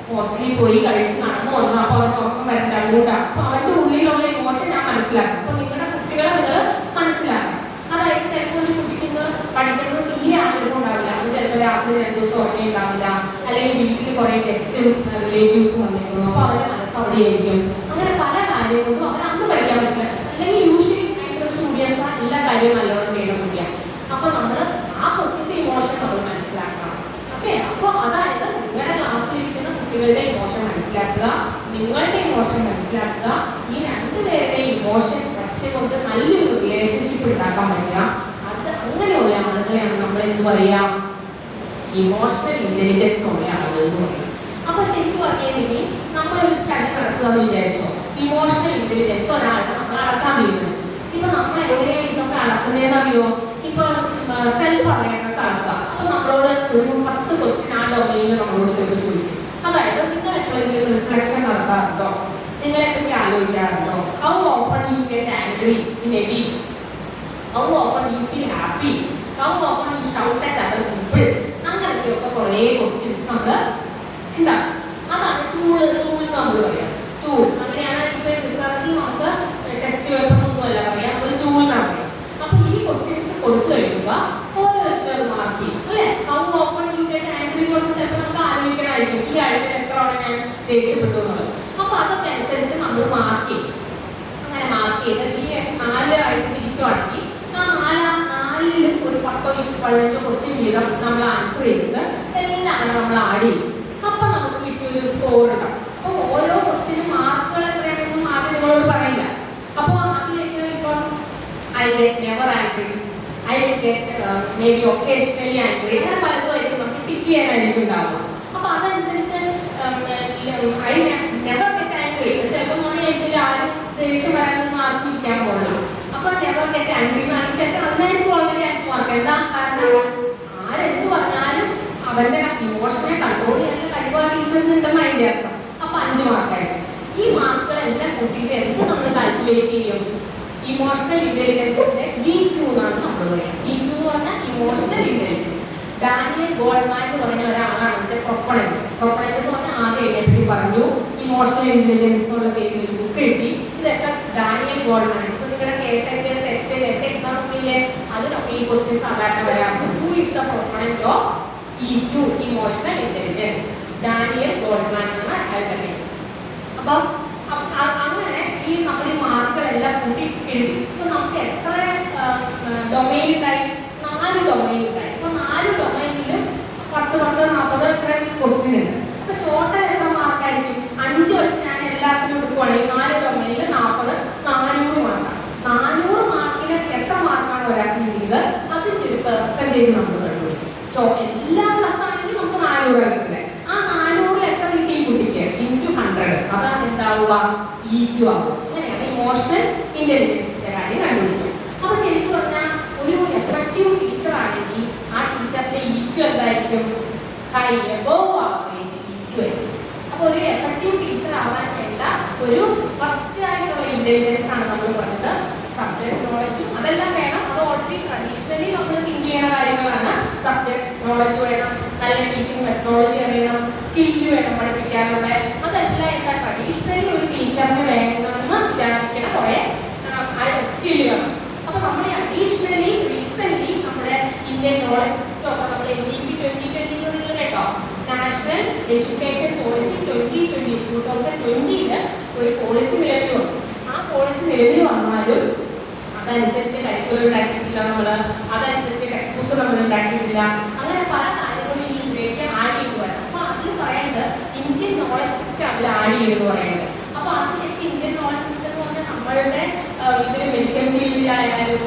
ഹോസ്റ്റലിൽ പോയി കഴിച്ച് നടന്നു വന്നു, അപ്പൊ അവന് ഉറക്കം വരണ്ട അതുകൊണ്ടാണ്. അപ്പൊ അവന്റെ ഉള്ളിലുള്ള ഇമോഷൻ ഞാൻ മനസ്സിലാക്കും. അപ്പൊ നിങ്ങളുടെ കുട്ടികളെ നിങ്ങൾ മനസ്സിലാക്കണം. അതായത് ചിലപ്പോൾ ഒരു കുട്ടിക്ക് ഇന്ന് പഠിക്കുന്നത് തീരെ ആഗ്രഹം ഉണ്ടാവില്ല, അത് ചിലപ്പോൾ രാത്രി 2 ദിവസം ഉറങ്ങി ഉണ്ടാവില്ല, അല്ലെങ്കിൽ വീട്ടിൽ കുറെ ഗസ്റ്റും റിലേറ്റീവ്സും വന്നിരുന്നു, അപ്പൊ അവന്റെ മനസ്സ് അവിടെ ആയിരിക്കും. അങ്ങനെ പല കാര്യങ്ങളും അവൻ അന്ന് പഠിക്കാൻ പറ്റില്ല. അല്ലെങ്കിൽ യൂഷ്വലി ഭയങ്കര സ്റ്റുഡിയസ് എല്ലാ കാര്യവും നല്ലോണം ചെയ്യണം കുട്ടിയാണ്. അപ്പൊ നമ്മൾ ആ കൊച്ചിന്റെ ഇമോഷൻ നമ്മൾ മനസ്സിലാക്കണം. ഓക്കെ, അപ്പൊ അതായത് നിങ്ങളുടെ ക്ലാസ്സിലിരിക്കുന്ന കുട്ടികളുടെ ഇമോഷൻ മനസ്സിലാക്കുക, നിങ്ങളുടെ ഇമോഷൻ മനസ്സിലാക്കുക. ഈ രണ്ടുപേരുടെയും ഇമോഷൻ വെച്ചുകൊണ്ട് നല്ലൊരു റിലേഷൻഷിപ്പ് ഉണ്ടാക്കാൻ പറ്റുക. അത് അങ്ങനെയുള്ള ആളുകളെയാണ് നമ്മൾ എന്ത് പറയാ, ഇമോഷണൽ ഇന്റലിജൻസ് ഉള്ള ആളുകൾ എന്ന് പറയും. അപ്പൊ ശരിക്കും പറഞ്ഞിട്ടുണ്ടെങ്കിൽ നമ്മളൊരു സ്റ്റഡി നടക്കുക എന്ന് വിചാരിച്ചോ, ഇമോഷണൽ ഇന്റലിജൻസ് ഒരാളുടെ നമ്മൾ അളക്കാൻ തീരുമാനിച്ചു. ഇപ്പൊ നമ്മൾ എങ്ങനെയാണ് ഇതൊക്കെ അളക്കുന്നതെന്ന് അറിയോ, ഇപ്പൊ സെൽഫ് അവയർനെസ് അളക്കുക. അപ്പൊ നമ്മളോട് ഒരു 10 ക്വസ്റ്റ്യൻ ആ ഡൊമൈനിൽ നമ്മളോട് ചിലപ്പോൾ ചോദിക്കും. അതായത് നിങ്ങൾ എപ്പോഴെങ്കിലും റിഫ്ലക്ഷൻ നടത്താറുണ്ടോ, നിങ്ങളെ പറ്റി ആലോചിക്കാറുണ്ടോ, how often you get angry in a week, how often you feel happy, how often you shout at other people, അങ്ങനത്തെയൊക്കെ കുറേ ക്വസ്റ്റ്യൻസ് നമ്മൾ എന്താ, അതാണ് ടൂൾ നമ്മൾ പറയാം. ടൂൾ അങ്ങനെയാണ് ഇപ്പൊ റിസർച്ചിൽ നമുക്ക് ടെസ്റ്റ് പേപ്പറൊന്നുമല്ല പറയാം, ഒരു ടൂൾ എന്നാണ് പറയാം. അപ്പൊ ഈ ക്വസ്റ്റ്യൻസ് കൊടുത്തു കഴിയുമ്പോൾ ഓരോരുത്തരും മാർക്ക് ചെയ്യും അല്ലെ. How often you get angry എന്ന് പറഞ്ഞാൽ ചിലപ്പോൾ നമുക്ക് ആലോചിക്കണമായിരിക്കും ഈ ആഴ്ച എത്ര തവണ ഞാൻ ദേഷ്യപ്പെട്ടു എന്നുള്ളത്. അപ്പൊ അതൊക്കെ അനുസരിച്ച് നമ്മൾ മാർക്ക് ചെയ്യും. അങ്ങനെ മാർക്ക് ചെയ്ത് ഈ 4 ആയിട്ട് തിരിക്കുവാണെങ്കിൽ ആ 4ലും ഒരു 10-15 ക്വസ്റ്റ്യൻ വീതം നമ്മൾ ആൻസർ ചെയ്തിട്ട് എല്ലാം നമ്മൾ ആഡ് ചെയ്യും. അപ്പൊ നമുക്ക് കിട്ടിയൊരു സ്കോർ ഉണ്ടാവും. അപ്പൊ ഓരോ ക്വസ്റ്റ്യനും മാർക്കുകൾ എത്രയാണെന്നും ആദ്യം നിങ്ങളോട് പറയില്ല. അപ്പൊ അതിലേക്ക് ഇപ്പം I get never angry, I get may be occasionally angry, അങ്ങനെ പലതുമായിരിക്കും നമുക്ക് ടിക്ക് ചെയ്യാനായിരിക്കും ഉണ്ടാവുക. അപ്പൊ അതനുസരിച്ച് ഐ നെവർ ഗെറ്റ് ആംഗ്രി ചിലപ്പോൾ മോണിയായിരിക്കില്ല, ആരും ദേഷ്യം വരാനൊന്നും ആർക്കും ഇരിക്കാൻ പോകുള്ളൂ. അപ്പൊ നെവർ ഗെറ്റ് ആംഗ്രി എന്നാണ് ചിലപ്പോൾ അതിനായിരിക്കും ഓൾറെഡി 5 മാർക്ക്. എന്താ കാരണം, ആരെന്ത് പറഞ്ഞാലും അവന്റെ ഇമോഷനെ കൺട്രോൾ ചെയ്യാൻ കഴിവാക്കിയിട്ടുണ്ടെന്ന് അതിന്റെ അർത്ഥം. അപ്പൊ 5 മാർക്കായിരിക്കും. ഈ മാർക്കുകളെല്ലാം കൂട്ടിയിട്ട് എന്ത് നമ്മൾ കാൽക്കുലേറ്റ് ചെയ്യും, ഇമോഷണൽ ഇന്റലിജൻസിന്റെ EQ എന്നാണ് നമ്മൾ പറയുക. EQ എന്ന് പറഞ്ഞാൽ ഇമോഷണൽ ഇന്റലിജൻസ്. ഡാനിയൽ ഗോൾമാൻ എന്ന് പറഞ്ഞ ഒരാളാണ് അതിന്റെ പ്രൊപ്പണന്റ് എന്ന് പറഞ്ഞാൽ ആദ്യം ഇതിനെപ്പറ്റി പറഞ്ഞു. ഇമോഷണൽ ഇന്റലിജൻസ് എന്നുള്ള പേരിൽ ഒരു ബുക്ക് എഴുതി. ഇതൊക്കെ ഡാനിയൽ ഗോൾമാൻ. ഇപ്പൊ നിങ്ങളുടെ കേട്ടൊക്കെ സെറ്റ് എക്സാം ഇല്ലേ, അതിനൊക്കെ ഈ ക്വസ്റ്റ്യൻ സാധാരണ വരാറുണ്ട്. Who is the proponent of EQ, emotional intelligence? Daniel Goleman എന്ന അയാളുടെ പേര്. അപ്പൊ അങ്ങനെ ഈ നമ്മൾ ഈ മാർക്കുകളെല്ലാം കൂട്ടി എഴുതി. ഇപ്പൊ നമ്മൾ നമുക്ക് എത്ര ഡൊമൈൻ ഉണ്ടായി? 4 ഡൊമൈൻ ഉണ്ടായി. അപ്പൊ 4 ഡൊമൈനിലും 10, 10, 40 എത്ര ക്വസ്റ്റ്യൻ ഉണ്ട്. അപ്പൊ ടോട്ടൽ എത്ര മാർക്കായിരിക്കും? 5 വെച്ച് ഞാൻ എല്ലാത്തിനും എടുക്കുവാണെങ്കിൽ 4 ഡൊമൈനിൽ 40, 400 മാർക്കാണ്. 400 മാർക്കിന് എത്ര മാർക്കാണ് ഒരാൾക്ക് കിട്ടിയത്? അതിന്റെ ഒരു പെർസെന്റേജ് നമ്മൾ കണ്ടുപിടിക്കും. എല്ലാം പ്ലസ് ആണെങ്കിൽ നമുക്ക് 400 കിട്ടുന്നത്. ആ 400 എത്ര കിട്ടി ഈ കുട്ടിക്ക്? ഇൻറ്റു 100. അതാണ് എന്താവുക? EQ ആവുക. അങ്ങനെയാണ് ഇമോഷണൽ ഇന്റലിജൻസിന്റെ കാര്യം കണ്ടുപിടിക്കുക. അപ്പൊ ശരിക്കും പറഞ്ഞാൽ ഒരു എഫക്റ്റീവ് ടീച്ചർ ആണെങ്കിൽ ആ ടീച്ചറിന്റെ EQ എന്തായിരിക്കും? ഹൈ, എബോവ് ആവറേജ് EQ ആയിരിക്കും. അപ്പൊ ഒരു എഫക്റ്റീവ് ടീച്ചർ ആവാൻ വേണ്ട ഒരു ഫസ്റ്റ് ആയിട്ടുള്ള ഇന്റലിജൻസ് ആണ് നമ്മൾ പറഞ്ഞത് സബ്ജക്ട് നോളജും. അതെല്ലാം വേണം. അത് ഓൾറെഡി ട്രഡീഷണലി നമ്മൾ തിങ്ക് ചെയ്യുന്ന കാര്യങ്ങളാണ്. സബ്ജക്ട് നോളജ് വേണം, നല്ല ടീച്ചിങ് മെത്തഡോളജി അറിയണം, സ്കില്ല് വേണം പഠിപ്പിക്കാനുള്ള. അതെല്ലാം എന്താ ട്രഡീഷണലി ഒരു ടീച്ചറിന് വേണമെന്ന് വിചാരിക്കുന്ന കുറെ സ്കില്ലുകൾ. അപ്പൊ നമ്മൾ അഡീഷണലി റീസെന്റ് നമ്മുടെ ഇന്ത്യൻ നോളജ് സിസ്റ്റം ഒക്കെ നമ്മൾ NEP 2020 കേട്ടോ, നാഷണൽ എഡ്യൂക്കേഷൻ പോളിസി 2020 ഒരു പോളിസി നിലവിൽ വന്നു. ആ പോളിസി നിലവിൽ വന്നാലും അതനുസരിച്ച് കരിക്കുലം ഉണ്ടാക്കിയിട്ടില്ല നമ്മൾ, അതനുസരിച്ച് ടെക്സ്റ്റ് ബുക്ക് നമ്മൾ ഉണ്ടാക്കിയിട്ടില്ല. അങ്ങനെ പല കാര്യങ്ങളും ഈ ഇതിലേക്ക് ആഡ് ചെയ്തു വരാം. അപ്പൊ അതിൽ പറയേണ്ടത് ഇന്ത്യൻ നോളജ് സിസ്റ്റം അതിൽ ആഡ് ചെയ്തെന്ന് പറയുന്നത്. അപ്പൊ അത് ശരിക്കും ഇന്ത്യൻ നോളജ് സിസ്റ്റം എന്ന് പറഞ്ഞാൽ നമ്മളുടെ ഇതിൽ മെഡിക്കൽ ഫീൽഡിലായാലും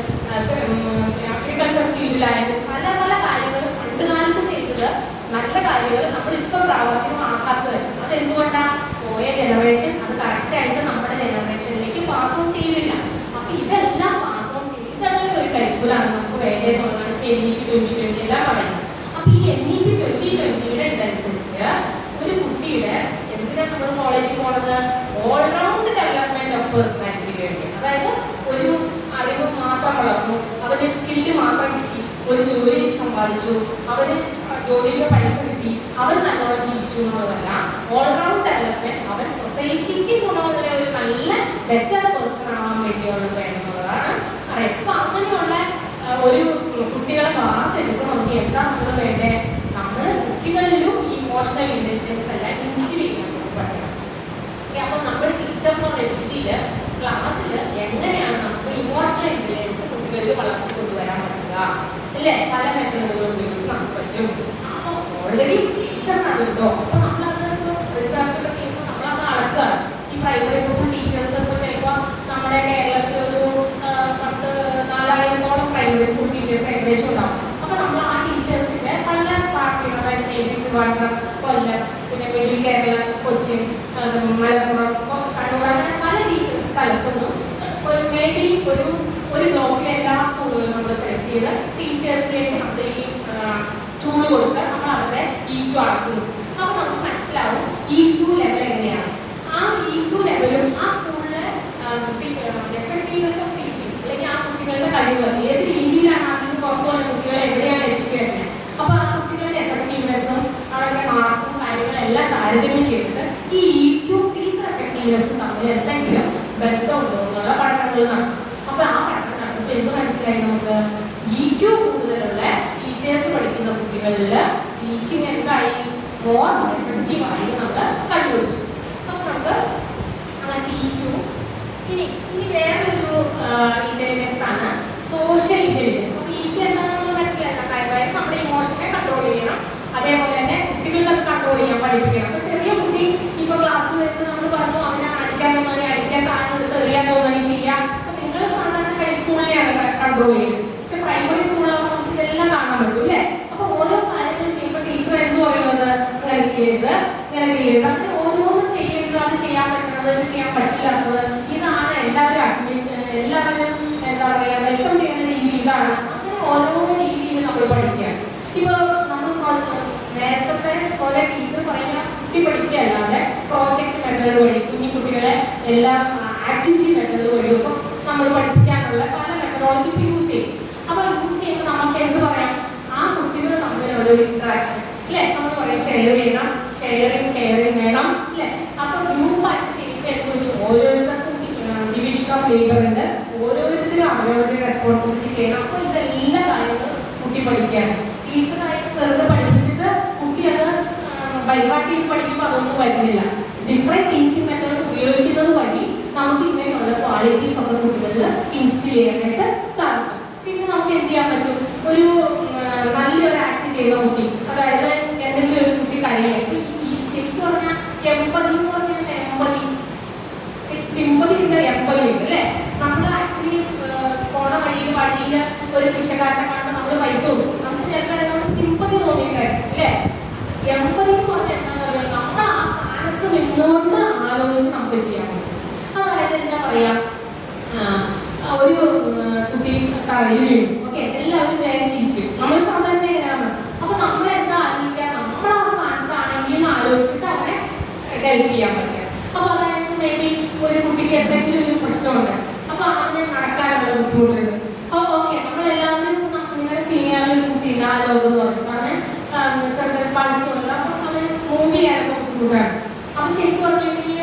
അഗ്രികൾച്ചർ ഫീൽഡിലായാലും പല പല കാര്യങ്ങൾ പണ്ട് കാലത്ത് ചെയ്തത് നല്ല കാര്യങ്ങൾ നമ്മളിപ്പം പ്രാവർത്തികമാക്കാത്തത്. അതെന്തുകൊണ്ടാണ്? പോയ ജനറേഷൻ അത് കറക്റ്റായിട്ട് നമ്മുടെ ജനറേഷനിലേക്ക് പാസ് ഓൺ ചെയ്തില്ല. അപ്പൊ ഇതെല്ലാം പാസ് ഓൺ ചെയ്തിട്ടുള്ള ഒരു കരിക്കുലാണ് നമുക്ക് വേണ്ടതെന്നുള്ളതാണ് NEP 2020 എല്ലാം പറയുന്നത്. അപ്പൊ ഈ NEP 2020 ഇതനുസരിച്ച് ഒരു കുട്ടിയുടെ എന്തിനാ നമ്മൾ കോളേജിൽ പോണത്? ഓൾറൗണ്ട് ഡെവലപ്മെന്റ് ഓഫ് പേഴ്സണാലിറ്റി വേണ്ടി. അതായത് ഒരു അറിവ് മാത്രം വളർന്നു, അവന് സ്കില്ല് മാത്രം കിട്ടി, ഒരു ജോലി സമ്പാദിച്ചു, അവന് ജോലിയുടെ പൈസ കിട്ടി, അവൻ നല്ലോണം ജീവിച്ചു എന്നുള്ളതല്ല. ഓൾറൗണ്ട് ഡെവലപ്മെന്റ്, അവൻ സൊസൈറ്റിക്ക് ഗുണമുള്ള ഒരു നല്ല ബെറ്റർ പേഴ്സൺ ആവാൻ വേണ്ടിയുള്ളത് വേണമെന്നുള്ളതാണ് അറിയാം. അപ്പൊ അങ്ങനെയുള്ള ഒരു കുട്ടികളെ വാർത്തെടുക്കണമെങ്കിൽ എന്താ നമ്മൾ വേണ്ടേ? നമ്മൾ കുട്ടികളിലും ഈ ഇമോഷണൽ ഇന്റലിജൻസ് എല്ലാം ഇൻസ്റ്റിൽ ചെയ്യാൻ പറ്റണം. അപ്പൊ നമ്മൾ ടീച്ചർ എന്നുള്ള രീതിയിൽ ക്ലാസ്സിൽ എങ്ങനെയാണ് നമുക്ക് ഇമോഷണൽ ഇന്റലിജൻസ് കുട്ടികളിൽ വളർത്തി കൊണ്ടുവരാൻ പറ്റുക അല്ലേ? പല മെത്തേഡുകൾ ഉപയോഗിച്ച് നമുക്ക് പറ്റും. അപ്പൊ ഓൾറെഡി ടീച്ചറിനതുണ്ടോ? അപ്പൊ നമ്മളത് റിസർച്ച് ഒക്കെ ചെയ്യുമ്പോൾ നമ്മളത് അളക്കുക. ഈ പ്രൈമറി സ്കൂൾ ടീച്ചേഴ്സ് ഇപ്പൊ ചിലപ്പോൾ നമ്മുടെ കേരളത്തിൽ ഒരു 4000-ഓളം പ്രൈമറി സ്കൂൾ ടീച്ചേഴ്സ് ഏകദേശം ഉണ്ടാവും. അപ്പൊ നമ്മൾ ആ ടീച്ചേഴ്സിന്റെ പല പാർട്ടികൾ, അതായത് ട്രിവാൻഡ്രം, കൊല്ലം, പിന്നെ മിഡിൽ കേരള, കൊച്ചിൻ, മലപ്പുറം, കണ്ണൂർ, അങ്ങനെ പല സ്ഥലത്തുനിന്നും ഒരു മേബി ഒരു ബ്ലോക്കിലെ എല്ലാ സ്കൂളുകളും നമ്മൾ സെലക്ട് ചെയ്ത് ടീച്ചേഴ്സിലേക്ക് നമ്മൾ ഈ ടൂൾ കൊടുത്ത് നമ്മൾ അവരുടെ EQ അളക്കുന്നു. അപ്പൊ നമുക്ക് മനസ്സിലാവും EQ ലെവൽ എങ്ങനെയാണ്. ആ EQ ലെവലും ആ സ്കൂളിലെ എഫക്റ്റീവ്നെസ് ഓഫ് ടീച്ചിങ്, അല്ലെങ്കിൽ ആ കുട്ടികളുടെ കഴിവ് ഏത് രീതിയിലാണ് അതിന് പുറത്തു വന്ന കുട്ടികളെ എവിടെയാണ് എത്തിച്ചേരുന്നത്. അപ്പൊ ആ കുട്ടികളുടെ എഫക്റ്റീവ്നെസ്സും അവരുടെ മാർക്കും കാര്യങ്ങളെല്ലാം താരതമ്യം ചെയ്തിട്ട് ഈ EQ ടീച്ചർ എഫക്റ്റീവ്നെസ്സും തമ്മിൽ എന്തെങ്കിലും ബന്ധമുണ്ടോ എന്നുള്ള പഠനങ്ങൾ നടത്തും. അപ്പൊ ആ പഠനം നടത്തുമ്പോൾ എന്ത് മനസ്സിലായി? നമുക്ക് EQ കൂടുതലുള്ള ടീച്ചേഴ്സ് പഠിക്കുന്ന കുട്ടികളിൽ ടീച്ചിങ് എന്തായി? മോർ എഫക്റ്റീവ് ആയി നമ്മൾ കണ്ടുപിടിച്ചു. അപ്പൊ നമുക്ക് അങ്ങനത്തെ EQ. ഇനി വേറൊരു ഇന്റലിജൻസ് ആണ് സോഷ്യൽ ഇന്റലിജൻസ്. അപ്പൊ EQ എന്താണെന്ന് മനസ്സിലാക്കാം. അതായത് നമ്മുടെ ഇമോഷനെ കൺട്രോൾ ചെയ്യണം, അതേപോലെ തന്നെ കുട്ടികളിലൊക്കെ കൺട്രോൾ ചെയ്യാൻ പഠിപ്പിക്കണം. അപ്പൊ ചെറിയ കുട്ടി ഇപ്പൊ ക്ലാസ്സിൽ വരുമ്പോൾ നമ്മൾ പറഞ്ഞു അവനെ അടിക്കാൻ തോന്നി അടിക്കാൻ സാധനം എടുത്ത് എറിയാൻ തോന്നി ചെയ്യാം. അപ്പൊ നിങ്ങൾ സാധാരണ ഹൈസ്കൂളിനെയാണ് കൺട്രോൾ ചെയ്യുന്നത്. പക്ഷെ പ്രൈമറി സ്കൂളിലാവുമ്പോൾ നമുക്ക് ഇതെല്ലാം കാണാൻ പറ്റും അല്ലേ? അപ്പൊ ഓരോ കാര്യങ്ങൾ ചെയ്യുമ്പോൾ ടീച്ചർ എന്ത് പറയുന്നത്? ഇങ്ങനെ ചെയ്യരുത്, ഇങ്ങനെ ചെയ്യരുത്, അങ്ങനെ ഓരോന്നും ചെയ്യരുത്, അത് ചെയ്യാൻ പറ്റുന്നത്, ഇത് ചെയ്യാൻ പറ്റില്ലാത്തത്, ഇതാണ് എല്ലാവരും എന്താ പറയാ വെൽക്കം ചെയ്യുന്ന രീതി ഇതാണ്. അങ്ങനെ ഓരോ രീതിയിൽ നമ്മൾ പഠിക്കുകയാണ്. ഇപ്പൊ നമ്മൾ നേരത്തെ പോലെ ടീച്ചർ പറയുന്ന കുട്ടി പഠിക്കുകയല്ലാതെ പ്രോജക്റ്റ് മെത്തേഡ് വഴി കുഞ്ഞുകുട്ടികളെ എല്ലാം ആക്ടിവിറ്റി മെത്തേഡ് വഴിയൊക്കെ നമ്മൾ പഠിപ്പിക്കാനുള്ള പല മെത്തഡോളജി യൂസ് ചെയ്യും. അപ്പൊ യൂസ് ചെയ്യുമ്പോൾ നമുക്ക് എന്ത് പറയാം? ആ കുട്ടികൾ തമ്മിലുള്ള ഒരു ഇന്ററാക്ഷൻ അല്ലെ? നമ്മൾ പറയാം ഷെയർ ചെയ്യണം, ഷെയറിങ് കെയറിങ് വേണം അല്ലെ? അപ്പൊ ഗ്രൂപ്പായിട്ട് ചെയ്യുമ്പോൾ എന്ത് വെച്ചു? ഓരോരുത്തർക്കും ഡിവിഷൻ ഓഫ് ലേബർ ഉണ്ട്, ഓരോരുത്തരും അവരവരുടെ റെസ്പോൺസിബിലിറ്റി ചെയ്യണം. അപ്പൊ ഇതെല്ലാ കാര്യങ്ങളും കുട്ടി പഠിക്കുകയാണ്. ടീച്ചറായിട്ട് വെറുതെ പഠിപ്പിച്ചിട്ട് കുട്ടി അത് ബൈപാട്ട് ചെയ്ത് പഠിക്കുമ്പോൾ അതൊന്നും വരുന്നില്ല. ഡിഫറെന്റ് ടീച്ചിങ് മെത്തേഡ് ഉപയോഗിക്കുന്നത് വഴി നമുക്ക് ഇങ്ങനെയുള്ള ക്വാളിറ്റീസ് ഒക്കെ കുട്ടികളിൽ ഇൻസ്റ്റിൽ ചെയ്യാനായിട്ട് സാധിക്കും. പിന്നെ നമുക്ക് എന്ത് ചെയ്യാൻ പറ്റും, ഒരു നല്ലൊരു ആക്ട് ചെയ്യുന്ന കുട്ടി, അതായത് എന്തെങ്കിലും ഒരു കുട്ടി കരയായി ഈ ശരിക്കും പറഞ്ഞാൽ എമ്പതി എന്ന് പറഞ്ഞാൽ എമ്പതി സിമ്പതി ഉണ്ട്, എമ്പതി ഉണ്ട് അല്ലേ. നമ്മൾ ആക്ച്വലി പോണ വഴിയിൽ ഒരു പിശകാരനെ കണ്ട് നമ്മൾ പൈസ കൊടുക്കും, നമുക്ക് ചിലപ്പോൾ അതിനോട് സിമ്പതി തോന്നിയിട്ടായിരിക്കും അല്ലേ. എമ്പതി എന്ന് പറഞ്ഞാൽ എന്താണെന്ന് അറിയാം, നമ്മൾ ആ സ്ഥാനത്ത് നിന്നുകൊണ്ട് ആലോചിച്ച് നമുക്ക് ചെയ്യാൻ പറ്റും. അതായത് എന്താ പറയാ, ഒരു കുട്ടി തറയിൽ വീണു, ഓക്കെ, എല്ലാവരും വേഗം ചിരിക്കും, നമ്മൾ സാധാരണ എങ്ങനെയാണ്. അപ്പൊ നമ്മൾ എന്താ ആലോചിക്കുക, നമ്മൾ ആ സ്ഥാനത്താണെങ്കിൽ എന്ന് ആലോചിച്ചിട്ട് അവരെ ഹെൽപ്പ് ചെയ്യാൻ പറ്റും. അപ്പൊ അതായത് മേ ബി ഒരു കുട്ടിക്ക് എന്തെങ്കിലും ഒരു പ്രശ്നമുണ്ട്, അപ്പൊ അവന് നടക്കാനുള്ള ബുദ്ധിമുട്ടുണ്ട്. അപ്പൊ ഓക്കെ, നമ്മളെല്ലാവരും നിങ്ങളുടെ സീനിയറിൽ ഒരു കുട്ടി ഉണ്ട്, ആ ലോകം എന്ന് പറഞ്ഞു, കാരണം സെർട്ടൻ പൾസുണ്ട്, അപ്പൊ അവന് മൂവ് ചെയ്യാനൊക്കെ ബുദ്ധിമുട്ടാണ്. അപ്പൊ ശരിക്കും പറഞ്ഞിട്ടുണ്ടെങ്കിൽ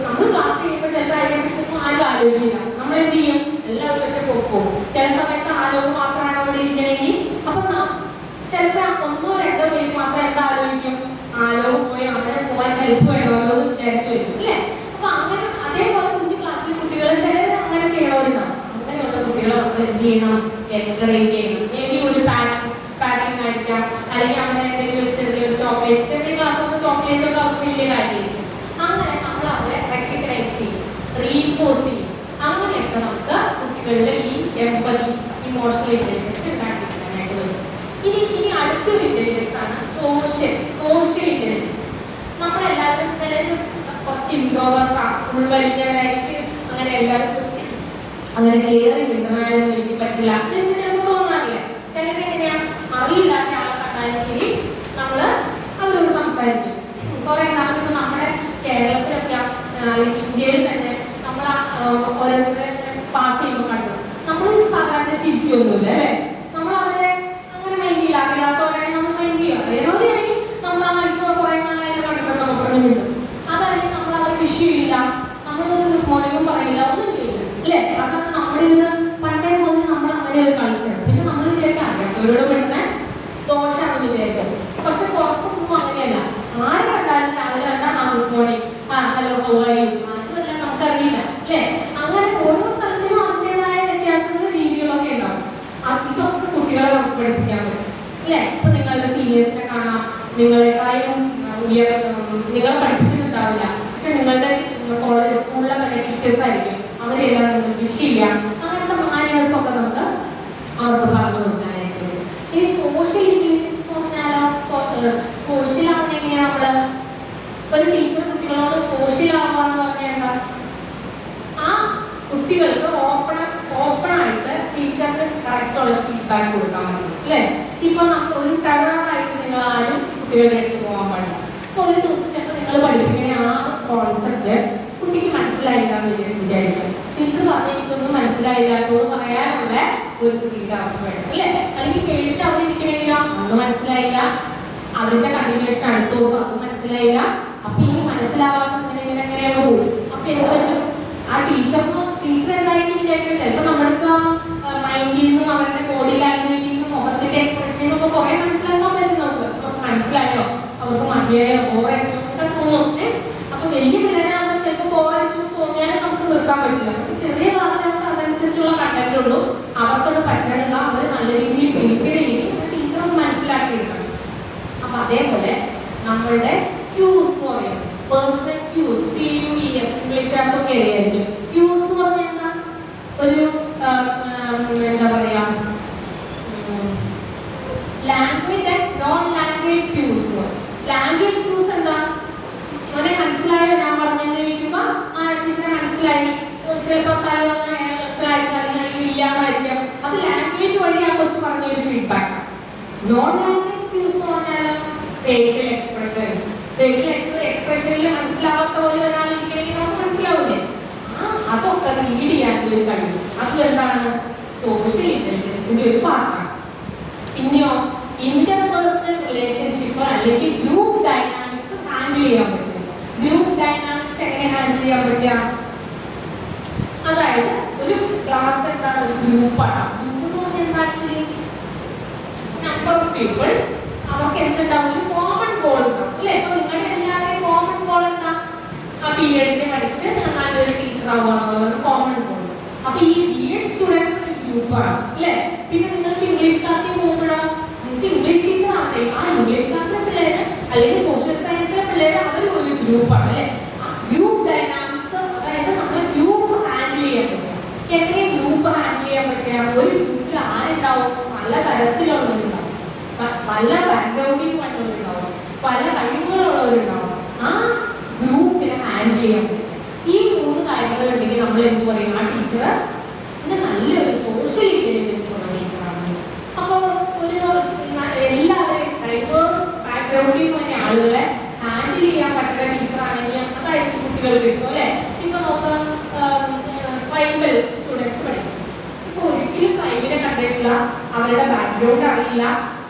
നമ്മൾ ക്ലാസ് ചെയ്യുമ്പോൾ ചിലപ്പോൾ അതിനെപ്പറ്റി ആരും ആലോചിക്കില്ല, നമ്മൾ എന്ത് ചെയ്യും, എല്ലാവരും ഒറ്റ പോകും. ചില സമയത്ത് ആലോകം മാത്രമാണ് അവിടെ ഇരിക്കണമെങ്കിൽ അപ്പൊ ചിലപ്പോൾ ഒന്നോ രണ്ടോ പേര് മാത്രം എന്താ ആലോചിക്കും, ആലോകം പോയി അവരെ പോകാൻ ഹെൽപ്പ് വേണമല്ലോ എന്ന് വിചാരിച്ചു വരും അല്ലേ. അപ്പൊ അങ്ങനെ അതേപോലെ കുഞ്ഞു ക്ലാസ്സിലെ കുട്ടികൾ ചിലർ അങ്ങനെ ചെയ്യണവരുണ്ടാവും. അങ്ങനെയുള്ള കുട്ടികളെ നമ്മൾ എന്ത് ചെയ്യണം, എൻകറേജ് ചെയ്യണം. മേ ബി ഒരു പാറ്റിംഗ് ആയിരിക്കാം, അല്ലെങ്കിൽ അങ്ങനെ എന്തെങ്കിലും ചെറിയൊരു ചോക്ലേറ്റ്, ചെറിയ ക്ലാസ് ആകുമ്പോൾ ചോക്ലേറ്റ് ഒക്കെ അവർക്ക് വലിയ കാര്യമായിരിക്കും. അങ്ങനെ നമ്മൾ അവരെ റെക്കഗ്നൈസ് ചെയ്യും, റീഇൻഫോഴ്സ് ചെയ്യും. അങ്ങനെയൊക്കെ നമുക്ക് കുട്ടികളുടെ ഈ എംപതി, ഇമോഷണൽ ഇന്റലിജൻസ് ഉണ്ടാക്കിയെടുക്കാനായിട്ട് പറ്റും. ഇനി അടുത്തൊരു ഇന്റലിജൻസ് ആണ് സോഷ്യൽ ഇന്റലിജൻസ്. നമ്മളെല്ലാവരും ചിലർ കുറച്ച് ഇൻട്രോവേർട്ടാണ്, ഉൾവലിഞ്ഞവരായിരിക്കും, അങ്ങനെ എല്ലാവർക്കും അങ്ങനെ കയറി വിടുന്നതായൊന്നും എനിക്ക് പറ്റില്ല എന്ന് ചിലപ്പോൾ തോന്നാറില്ല. ചിലരെങ്ങനെയാ, അറിയില്ലാത്ത ആളെ കണ്ടാലും ശരി നമ്മള് അവരോട് സംസാരിക്കും. ഫോർ എക്സാമ്പിൾ ഇപ്പൊ നമ്മുടെ കേരളത്തിലൊക്കെ അല്ലെങ്കിൽ ഇന്ത്യയിൽ തന്നെ നമ്മൾ ഓരോരുത്തരെ പാസ് ചെയ്യുമ്പോൾ കണ്ടു, നമ്മൾ സാധാരണ ചിരിക്കൊന്നുമില്ല അല്ലേ. നമ്മൾ അവരെ അങ്ങനെ മൈൻഡില്ല, അറിയാത്തവരാണെങ്കിൽ നമ്മൾ മൈൻഡ് ചെയ്യുക, അറിയാവുന്നവരാണെങ്കിൽ നമ്മൾ ആ മണിക്കൂർ കുറെ നാളായിട്ട് കണ്ടിട്ട് നമുക്ക് കിട്ടും. അതായത് നമ്മൾ അവരെ വിഷയമില്ല, നമ്മളൊരു ഗുഡ് മോർണിംഗും പറയില്ല, ഒന്നും ചെയ്യില്ല അല്ലേ. അതാണ് നമ്മുടെ ഒരു പണ്ടേ മുതൽ നമ്മൾ അങ്ങനെ ഒരു കൾച്ചർ. പിന്നെ നമ്മൾ വിചാരിക്കാം അറിയാത്തവരോട് പെടുന്ന ദോഷമാണെന്ന് വിചാരിക്കാം. പക്ഷെ പുറത്തൊന്നും അങ്ങനെയല്ല, ആര് കണ്ടാലും രാവിലെ കണ്ടാൽ ആ ഗുഡ് മോർണിംഗ്, ആ ഹലോ ഹൗ ആർ യു, ആരുമല്ല നമുക്കറിയില്ല അല്ലേ. അങ്ങനെ ഓരോ സ്ഥലത്തിനും അതിൻ്റെതായ വ്യത്യാസങ്ങളും രീതികളൊക്കെ ഉണ്ടാവും. ഇതൊക്കെ കുട്ടികളെ നമുക്ക് പഠിപ്പിക്കാൻ പറ്റും അല്ലേ. ഇപ്പൊ നിങ്ങളുടെ സീനിയേഴ്സിനെ കാണാം, നിങ്ങളെക്കാളും നിങ്ങളെ പഠിപ്പിക്കുന്നുണ്ടാവില്ല, പക്ഷെ നിങ്ങളുടെ കോളേജ് സ്കൂളിലെ തന്നെ ടീച്ചേഴ്സ് ആയിരിക്കും, അവരെല്ലാം നിങ്ങൾ വിഷ് ചെയ്യാം. അങ്ങനത്തെ മാനേഴ്സ് ഒക്കെ നമുക്ക് അവർക്ക് പറഞ്ഞു കൊടുക്കാനായിട്ട് വരും. ഇനി സോഷ്യൽ ഇന്റലിജൻസ് എന്ന് പറഞ്ഞാലോ, സോഷ്യൽ ആവുന്ന എങ്ങനെയാ, നമ്മള് ഒരു ടീച്ചർ കുട്ടികളോട് സോഷ്യൽ ആവാന്ന് പറഞ്ഞാൽ എന്താ, ആ കുട്ടികൾക്ക് ഓപ്പൺ ആയിട്ട് ടീച്ചർക്ക് കറക്റ്റുള്ള ഫീഡ്ബാക്ക് കൊടുക്കാൻ പറ്റും അല്ലേ. ഇപ്പൊ ഒരു തകരാറായിട്ട് നിങ്ങൾ ആരും കുട്ടികളുടെ അടുത്ത് പോകാൻ പാടില്ല. അപ്പൊ ഒരു ദിവസം ചിലപ്പോൾ നിങ്ങൾ പഠിപ്പിക്കണേ ആ കോൺസെപ്റ്റ് കുട്ടിക്ക് മനസ്സിലായില്ല എന്ന് വിചാരിക്കും. ടീച്ചർ പറഞ്ഞിരിക്കൊന്നും മനസ്സിലായില്ലാത്തത് പറയാനുള്ള ഒരു കുട്ടിയുടെ അവർക്ക് വേണം അല്ലേ. അല്ലെങ്കിൽ പേടിച്ച് അവരിക്കണമെങ്കിലോ ഒന്നും മനസ്സിലായില്ല, അതിന്റെ കണ്ടിന്യൂഷൻ അടുത്ത ദിവസം അതും മനസ്സിലായില്ല. അപ്പൊ ഈ മനസ്സിലാവാത്ത ഇങ്ങനെ പോകും. അപ്പൊ എന്ത് പറ്റും, ആ ടീച്ചർ എന്തായിരിക്കും വിചാരിക്കുന്നത്, ചിലപ്പോൾ നമ്മൾക്ക് മൈൻഡിൽ നിന്നും അവരുടെ ബോഡി ലാംഗ്വേജിൽ നിന്നും മുഖത്തിന്റെ എക്സ്പ്രഷനിൽ ഒക്കെ കുറെ മനസ്സിലാക്കാൻ പറ്റും. നമുക്ക് മനസ്സിലായോ, അവർക്ക് മതിയായോ ബോറടിച്ചോ ഒക്കെ തോന്നും. അപ്പൊ വലിയ പിള്ളേരാകുമ്പോൾ ചിലപ്പോൾ ബോറടിച്ചു തോന്നിയാലും നമുക്ക് നിർത്താൻ പറ്റില്ല. പക്ഷെ ചെറിയ ക്ലാസ്സിലാകുമ്പോൾ അതനുസരിച്ചുള്ള കണ്ടന്റ് ഉള്ളൂ, അവർക്കത് പറ്റണില്ല, അവർ നല്ല രീതിയിൽ പ്രിപ്പയർ ചെയ്ത് ടീച്ചർ ഒന്ന് മനസ്സിലാക്കിയെടുക്കണം. അപ്പൊ അതേപോലെ നമ്മളുടെ ക്യൂസ് എന്ന് പറയുന്നത് പേഴ്സണൽ ക്യൂസ്, CUES ഇംഗ്ലീഷ് ആർക്കൊക്കെ അറിയായിരിക്കും. ക്യൂസ് എന്ന് പറഞ്ഞാൽ എന്താ, ഒരു എന്താ പറയാ, language and non language cues. Language cues എന്താ, അവനെ മനസ്സിലായോ ഞാൻ പറഞ്ഞെന്ന് ചോദിക്കുമ്പോ ആ ടീച്ചറെ മനസ്സിലായി, ചിലപ്പോൾ അല്ലെങ്കിൽ ഇല്ലാമായിരിക്കാം, അത് ലാംഗ്വേജ് വഴി ആ കൊച്ചു പറഞ്ഞ ഒരു ഫീഡ്ബാക്ക്. നോൺ ലാംഗ്വേജ് ക്യൂസ് എന്ന് പറഞ്ഞാൽ ഫേഷ്യൽ എക്സ്പ്രഷനിൽ മനസ്സിലാവാത്ത പോലെ ഒരാളിരിക്കണമെങ്കിൽ നമുക്ക് മനസ്സിലാവില്ലേ, അതൊക്കെ റീഡ് ചെയ്യാനുള്ള ഒരു കഴിവ്. അത് എന്താണ്, സോഷ്യൽ ഇന്റലിജൻസിന്റെ ഒരു പാർട്ടാണ്. പിന്നെയോ ഇന്റർപേഴ്സണൽ റിലേഷൻഷിപ്പ് അല്ലെങ്കിൽ ഗ്രൂപ്പ് ഡൈനാമിക്സ് ഹാൻഡിൽ ചെയ്യാൻ പറ്റും. ഗ്രൂപ്പ് ഡൈനാമിക്സ് എങ്ങനെ ഹാൻഡിൽ ചെയ്യാൻ പറ്റുക, അതായത് ഒരു ക്ലാസ് എന്താണ്, ഒരു ഗ്രൂപ്പാണ്. ഗ്രൂപ്പ് എന്ന് പറഞ്ഞാൽ എന്താ, ആക്ച്വലി നമ്പർ ഓഫ് പീപ്പിൾ, അവർക്ക് എന്തുണ്ടാവും, ഒരു കോമൺ ഗോൾ ഉണ്ടാവും അല്ലെ. അപ്പൊ നിങ്ങളുടെ എല്ലാവരുടെയും കോമൺ ഗോൾ എന്താ, B.Ed പഠിച്ച് നല്ലൊരു ടീച്ചർ ആവുക എന്നുള്ളത് കോമൺ ഗോൾ. അപ്പൊ ഈ B.Ed സ്റ്റുഡൻസ് ഒരു ഗ്രൂപ്പാണ് അല്ലേ. പിന്നെ നിങ്ങൾക്ക് ഇംഗ്ലീഷ് ക്ലാസ്സിൽ പോകുമ്പോഴോ നിങ്ങൾക്ക് ഇംഗ്ലീഷ് ടീച്ചർ ആവട്ടെ, ആ ഇംഗ്ലീഷ് ക്ലാസ്സിലെ പിള്ളേര് അല്ലെങ്കിൽ സോഷ്യൽ സയൻസിലെ പിള്ളേര് അവർ ഒരു ഗ്രൂപ്പാണ് അല്ലെ. ഗ്രൂപ്പ് ഡൈനാമിക്സ്, അതായത് നമ്മളെ ഗ്രൂപ്പ് ഹാൻഡിൽ ചെയ്യാൻ പറ്റും. എങ്ങനെ ഗ്രൂപ്പ് ഹാൻഡിൽ ചെയ്യാൻ പറ്റുക? ഒരു ഗ്രൂപ്പിൽ ആരുണ്ടാവും? പല തരത്തിലുള്ളവരുണ്ടാവും, പല ബാക്ക്ഗ്രൗണ്ടിൽ വന്നവരുണ്ടാവും, പല കഴിവുകളുള്ളവരുണ്ടാവും. ആ ഗ്രൂപ്പിനെ ഹാൻഡിൽ ചെയ്യാൻ പറ്റും. ഈ 3 കാര്യങ്ങളുണ്ടെങ്കിൽ നമ്മൾ എന്ത് പറയും? ആ ടീച്ചർ നല്ലൊരു സോഷ്യൽ ഇന്റലിജൻസ് ഉള്ള ടീച്ചറാണ്. അപ്പോൾ ഒരു എല്ലാവരെയും ഡൈവേഴ്സ് ബാക്ക്ഗ്രൗണ്ടിൽ വന്ന ആളുകളെ ഹാൻഡിൽ ചെയ്യാൻ പറ്റുന്ന ടീച്ചറാണെങ്കിൽ അതായിരിക്കും കുട്ടികൾക്ക് ഇഷ്ടം അല്ലേ. ഇപ്പൊ നോക്കാം, ട്രൈബൽ സ്റ്റുഡൻസ് പഠിക്കും. ഇപ്പൊ ഒരിക്കലും ട്രൈബിനെ കണ്ടിട്ടില്ല, അവരുടെ ബാക്ക്ഗ്രൗണ്ട് അറിയില്ല,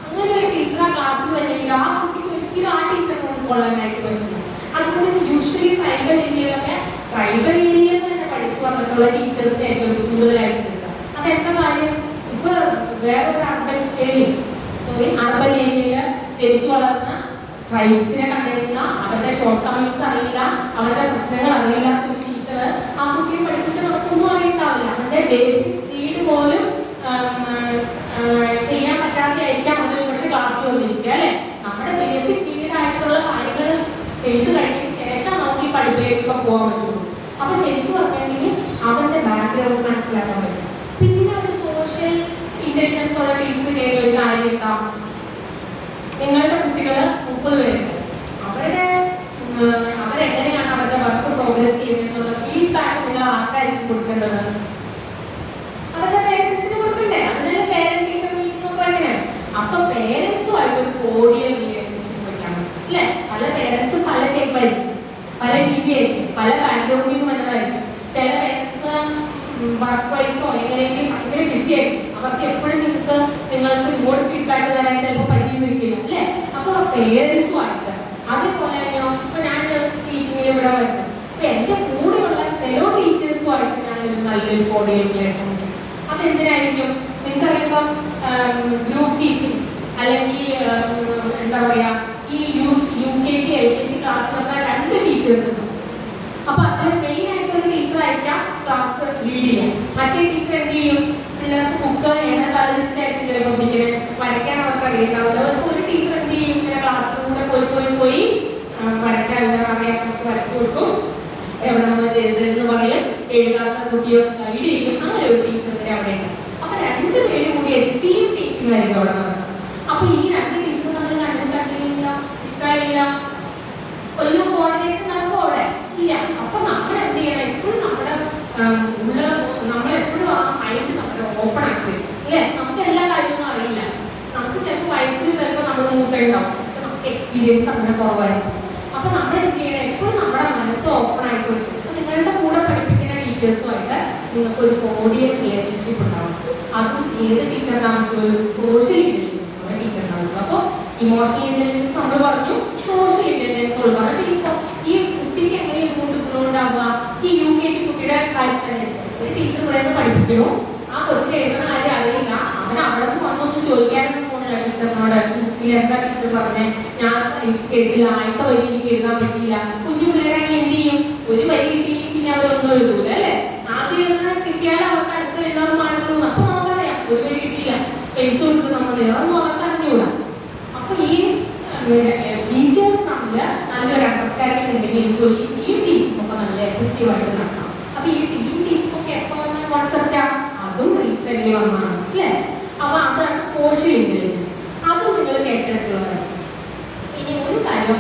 അങ്ങനെ ഒരു ടീച്ചർ ആ ക്ലാസ്സിൽ വന്നെങ്കിൽ ആ കുട്ടിക്ക് ഒരിക്കലും ആ ടീച്ചറിനെ ഉൾക്കൊള്ളാനായിട്ട് പറ്റില്ല. അതുകൊണ്ട് യൂഷ്വലി ട്രൈബൽ ഏരിയയിലൊക്കെ ട്രൈബൽ ഏരിയയിൽ തന്നെ പഠിച്ചു വന്നിട്ടുള്ള ടീച്ചേഴ്സിനെ ഏറ്റവും കൂടുതലായിട്ട് കിട്ടുക. അതെന്താ കാര്യം? ഇപ്പൊ വേറൊരു അർബൻ ഏരിയയിൽ ജനിച്ചു വളർന്ന ട്രൈബ്സിനെ കണ്ടിട്ടില്ല, അവരുടെ ഷോർട്ട് കമിങ്സ് അറിയില്ല, അവരുടെ പ്രശ്നങ്ങൾ അറിയില്ലാത്ത ഒരു ടീച്ചർ ആ കുട്ടിയെ പഠിപ്പിച്ച നമുക്കൊന്നും അറിയണ്ടാവില്ല. അവന്റെ ബേസിക് നീഡ് പോലും ചെയ്യാൻ പറ്റാതെ ആയിരിക്കാം അതൊരു പക്ഷെ ക്ലാസ്സിൽ വന്നിരിക്കുക അല്ലെ. നമ്മുടെ ബേസിക് നീഡ് ആയിട്ടുള്ള കാര്യങ്ങൾ ചെയ്തു കഴിഞ്ഞതിന് ശേഷം നമുക്ക് ഈ പഠിപ്പിലേക്കൊക്കെ പോകാൻ പറ്റുള്ളൂ. അപ്പൊ ശരിക്കും പറഞ്ഞിട്ടുണ്ടെങ്കിൽ അവന്റെ ബാക്ക്ഗ്രൗണ്ട് മനസ്സിലാക്കാൻ പറ്റും. പിന്നെ ഒരു സോഷ്യൽ ഇന്റലിജൻസ് ഉള്ള ടീച്ചർ ചെയ്ത ഒരു കാര്യം എന്താ? നിങ്ങളുടെ കുട്ടികൾ 30 പേരുണ്ട്, അവരെങ്ങനെയാണ് അവരുടെ വർക്ക് പ്രോഗ്രസ് ചെയ്യുന്നതെന്നുള്ള ഫീഡ്ബാക്ക് നിങ്ങൾ ആർക്കായിരിക്കും കൊടുക്കേണ്ടത്? അവരുടെ പേരൻസിന് കൊടുക്കണ്ടേ? അതിനുള്ള പേരന്റ് ടീച്ചർ മീറ്റിംഗ് ഒക്കെ എങ്ങനെയാണ്? അപ്പൊ പേരൻസുമായിട്ട് ഒരു കോർഡിയൽ റിലേഷൻഷിപ്പ് വെക്കണം അല്ലെ. പല പേരൻസും പല ടൈപ്പായിരിക്കും, പല രീതിയായിരിക്കും, പല ബാക്ക്ഗ്രൗണ്ടിലും വന്നതായിരിക്കും. ചില പേരൻസ് വർക്ക് വൈസോ എങ്ങനെയെങ്കിലും ഭയങ്കര ബിസി ആയിരിക്കും, അവർക്ക് എപ്പോഴും നിങ്ങൾക്ക് ഇങ്ങോട്ട് ഫീഡ്ബാക്ക് തരാൻ ചിലപ്പോൾ പറ്റിയെന്നിരിക്കില്ല അല്ലേ. അപ്പൊ പേരൻസുമായിട്ട് അതേപോലെ തന്നെയോ ഇപ്പൊ ഞാൻ ടീച്ചിങ്ങിൽ ഇവിടെ വരുന്നത്, അപ്പൊ എന്റെ കൂടെയുള്ള ഫെലോ ടീച്ചേഴ്സുമായിട്ട് ഞാനൊരു നല്ലൊരു കോർഡിയൽ റിലേഷൻ ഉണ്ട്. അപ്പൊ എന്തിനായിരിക്കും? നിങ്ങൾക്കറിയാം ഗ്രൂപ്പ് ടീച്ചിങ് അല്ലെങ്കിൽ എന്താ പറയാ ഈ UKG LKG ക്ലാസ്സിലൊക്കെ 2 ടീച്ചേഴ്സ് ഉണ്ട്. അപ്പൊ അതിൽ മെയിൻ ആയിട്ട് ഒരു ടീച്ചർ ആയിരിക്കാം ക്ലാസ് ലീഡ് ചെയ്യാൻ. മറ്റേ ടീച്ചർ എന്ത് ചെയ്യും? പിള്ളേർക്ക് ബുക്ക് എങ്ങനെ തലതിരിച്ചായിരിക്കും ചിലപ്പോൾ ഇങ്ങനെ വരയ്ക്കാൻ അവർക്ക് അറിയുണ്ടാവില്ല. അവർക്ക് ഒരു ടീച്ചർ എന്ത് ചെയ്യും? ഇങ്ങനെ ക്ലാസ്സിലൂടെ പോയി വരയ്ക്കാൻ അറിയാത്തവർക്ക് വരച്ചു കൊടുക്കും, എവിടെ നമ്മൾ എഴുതരുതെന്ന് പറയും, എഴുതാത്ത കുട്ടിയെ ഗൈഡ് ചെയ്യും. അങ്ങനെ ഒരു ടീച്ചറിന്റെ അവിടെ ഉണ്ട്. അപ്പൊ 2 പേരും കൂടി ടീം ടീച്ചിങ് ആയിരിക്കും അവിടെ നടക്കുന്നത്. അപ്പൊ ഈ 2 ടീച്ചർ നമ്മൾ കണ്ടില്ല, ഇഷ്ടമായില്ല, കൊല്ലം കോർഡിനേഷൻ നടക്കും അവിടെ ഇല്ല. അപ്പൊ നമ്മൾ എന്ത് ചെയ്യണം? എപ്പോഴും നമ്മുടെ നമ്മളെപ്പോഴും ആ മൈൻഡ് നമ്മുടെ ഓപ്പൺ ആക്കി അല്ലേ. നമുക്ക് എല്ലാ കാര്യമൊന്നും അറിയില്ല, നമുക്ക് ചിലപ്പോൾ വയസ്സിൽ ചിലപ്പോൾ നമ്മൾ മൂത്തുണ്ടാവും, പക്ഷെ നമുക്ക് എക്സ്പീരിയൻസ് അങ്ങനെ കുറവായിരിക്കും. അപ്പൊ നമ്മൾ എന്ത് ചെയ്യണം? എപ്പോഴും നമ്മുടെ മനസ്സ് ഓപ്പൺ ആയിട്ട് വരും. അപ്പൊ നിങ്ങളുടെ കൂടെ പഠിപ്പിക്കുന്ന ടീച്ചേഴ്സുമായിട്ട് നിങ്ങൾക്ക് ഒരു കോർഡിയൽ റിലേഷൻഷിപ്പ് ഉണ്ടാവും. അതും ഏത് ടീച്ചറിനാണെങ്കിൽ ഒരു സോഷ്യൽ ഇന്റലിജൻസ് ഉള്ള ടീച്ചറിനാവുള്ളൂ. അപ്പൊ ഇമോഷണൽ ഇന്റലിജൻസ് നമ്മൾ പറഞ്ഞു, സോഷ്യൽ ഇന്റലിജൻസ് ഉള്ള ഈ കുട്ടിക്ക് എങ്ങനെ ഇതുകൊണ്ട് ഗുണമുണ്ടാവുക? ഈ UKG കുട്ടിയുടെ കാര്യം തന്നെ ഒരു ടീച്ചർ ഇവിടെ നിന്ന് പഠിപ്പിക്കണു, ആ കൊച്ചിനെ എഴുതുന്ന കാര്യം അറിയില്ല, അവൻ അവിടെ നിന്ന് വന്നൊന്നും ചോദിക്കാനൊന്നും പോകണില്ല ടീച്ചറിനോട്. എന്താ ടീച്ചർ പറഞ്ഞേ? ഞാൻ എനിക്ക് കേട്ടില്ല, ആദ്യത്തെ വരി എനിക്ക് എഴുതാൻ പറ്റിയില്ല. കുഞ്ഞു പിള്ളേരാണെങ്കിൽ എന്ത് ചെയ്യും? ഒരു വരി കിട്ടിയെങ്കിൽ പിന്നെ അവരൊന്നും എഴുതൂല അല്ലെ. ആദ്യം എഴുതാൻ കിട്ടിയാൽ അവർക്ക് അടുത്ത് എഴുതാൻ പാടുള്ളൂ. അപ്പൊ നമുക്കറിയാം ഒരു വരി കിട്ടിയില്ല, സ്പേസ് കൊടുത്ത് നമ്മൾ അതൊന്നും അവർക്ക് അറിഞ്ഞൂടാ. അപ്പൊ ഈ ടീച്ചേഴ്സ് തമ്മില് നല്ലൊരു അണ്ടർസ്റ്റാൻഡിങ് ഉണ്ടെങ്കിൽ ഈ ടീം ടീച്ചിങ് ഒക്കെ നല്ല എഫക്റ്റീവായിട്ട് നടക്കാം. അപ്പൊ ഈ ടീം ടീച്ചിങ് ഒക്കെ എപ്പോ വന്ന കോൺസെപ്റ്റാണ്? അതും റീസെന്റ് വന്നതാണ് അല്ലേ. അപ്പൊ അതാണ് സോഷ്യൽ ഇന്റലിജൻസ്. അത് നിങ്ങൾ കേട്ടിട്ടുള്ളതാണ്. ഇനി ഒരു കാര്യം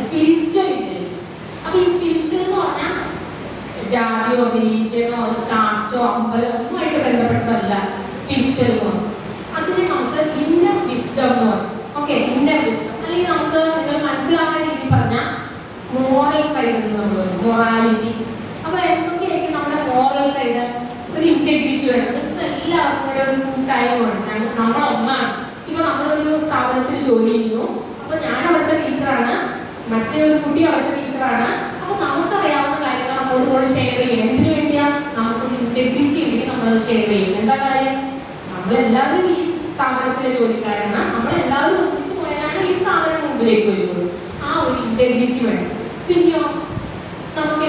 സ്പിരിച്വൽ ഇന്റലിജൻസ്. അപ്പൊ ഈ സ്പിരിച്വൽ എന്ന് പറഞ്ഞാൽ ജാതിയോ റിലീജിയനോ കാസ്റ്റോ അമ്പലോ ഒന്നുമായിട്ട് ബന്ധപ്പെട്ടതല്ല. സ്പിരിച്വൽ എന്ന് പറഞ്ഞാൽ അതിന് നമുക്ക് ഇന്നർ വിസ്ഡം എന്ന് പറയും. ഓക്കെ, ഇന്നർ വിസ്ഡം അല്ലെങ്കിൽ നമുക്ക് നിങ്ങൾ മനസ്സിലാവുന്ന രീതി പറഞ്ഞാൽ മോറൽ സൈഡ് എന്ന് നമ്മൾ പറയും, മൊറാലിറ്റി. അപ്പൊ എന്തൊക്കെയായിരിക്കും നമ്മുടെ മോറൽ സൈഡ്? ഒരു ഇന്റഗ്രിറ്റി വേണം. നിങ്ങൾക്ക് എല്ലാവർക്കും കൂടെ ഒരു കൂട്ടായ്മ വേണം. നമ്മളൊന്നാണ്. ഇപ്പൊ നമ്മളൊരു സ്ഥാപനത്തിൽ ജോലി ചെയ്യുന്നു, അപ്പൊ ഞാൻ അവിടുത്തെ ടീച്ചറാണ്, മറ്റേ ഒരു കുട്ടി അവിടുത്തെ ടീച്ചറാണ്. അപ്പൊ നമുക്കറിയാവുന്ന കാര്യങ്ങൾ നമ്മോട് കൂടെ ഷെയർ ചെയ്യും. എന്തിനു വേണ്ടിയാ? നമുക്കൊരു ഇന്റഗ്രിറ്റി ഉണ്ടെങ്കിൽ നമ്മളത് ഷെയർ ചെയ്യും. എന്താ കാര്യം? നമ്മളെല്ലാവരും ഈ സ്ഥാപനത്തിലെ ജോലിക്കാരാണ്, നമ്മളെല്ലാവരും ഒന്നിച്ചു പോയാലാണ് ഈ സ്ഥാപനം മുമ്പിലേക്ക് വരുന്നത്. ആ ഒരു ഇന്റഗ്രിറ്റി വേണം. പിന്നെയോ നമുക്ക്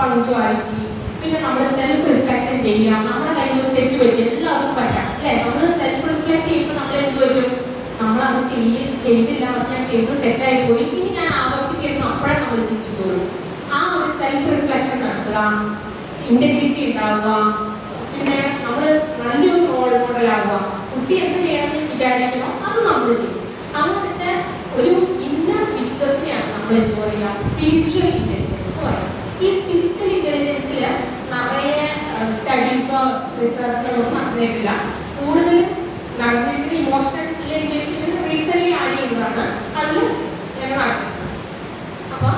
പങ്ക്ച്വാലിറ്റി, പിന്നെ നമ്മൾ സെൽഫ് റിഫ്ലക്ഷൻ ചെയ്യുക. നമ്മുടെ കയ്യിൽ നിന്ന് തെറ്റ് പറ്റി എല്ലാവർക്കും പറ്റാം അല്ലേ? നമ്മൾ സെൽഫ് റിഫ്ലക്ട് ചെയ്യുമ്പോൾ നമ്മൾ എന്ത് പറ്റും? നമ്മൾ അത് ചെയ്തില്ല, അത് ഞാൻ ചെയ്തത് തെറ്റായി പോയി, ഇനി ഞാൻ ആവർത്തിക്കുന്നു, അപ്പോഴേ നമ്മൾ ചിന്തിക്കുള്ളൂ. ആ ഒരു സെൽഫ് റിഫ്ലക്ഷൻ നടത്തുക, ഇന്റഗ്രിറ്റി ഉണ്ടാവുക, പിന്നെ നമ്മൾ നല്ലൊരു റോൾ മോഡൽ ആവുക. കുട്ടി എന്ത് ചെയ്യണമെന്ന് വിചാരിക്കണോ അത് നമ്മൾ ചെയ്യും. അങ്ങനത്തെ ഒരു ഇന്നർ വിസ്ഡത്തിനെയാണ് നമ്മൾ എന്ത് പറയുക, സ്പിരിച്വൽ ഇന്റലിജൻസ് എന്ന് പറയുന്നത്. ഈ സ്പിരിച്വൽ ഇന്റലിജൻസിൽ നിറയെ സ്റ്റഡീസോ റിസർച്ചുകളോ ഒന്നും നടന്നിട്ടില്ല. കൂടുതൽ നടന്നിട്ട് ഇമോഷണൽ ഇന്റലിജൻസിൽ റീസെന്റ് ആഡ് ചെയ്തതാണ് അതിൽ നടക്കുന്നത്. അപ്പൊ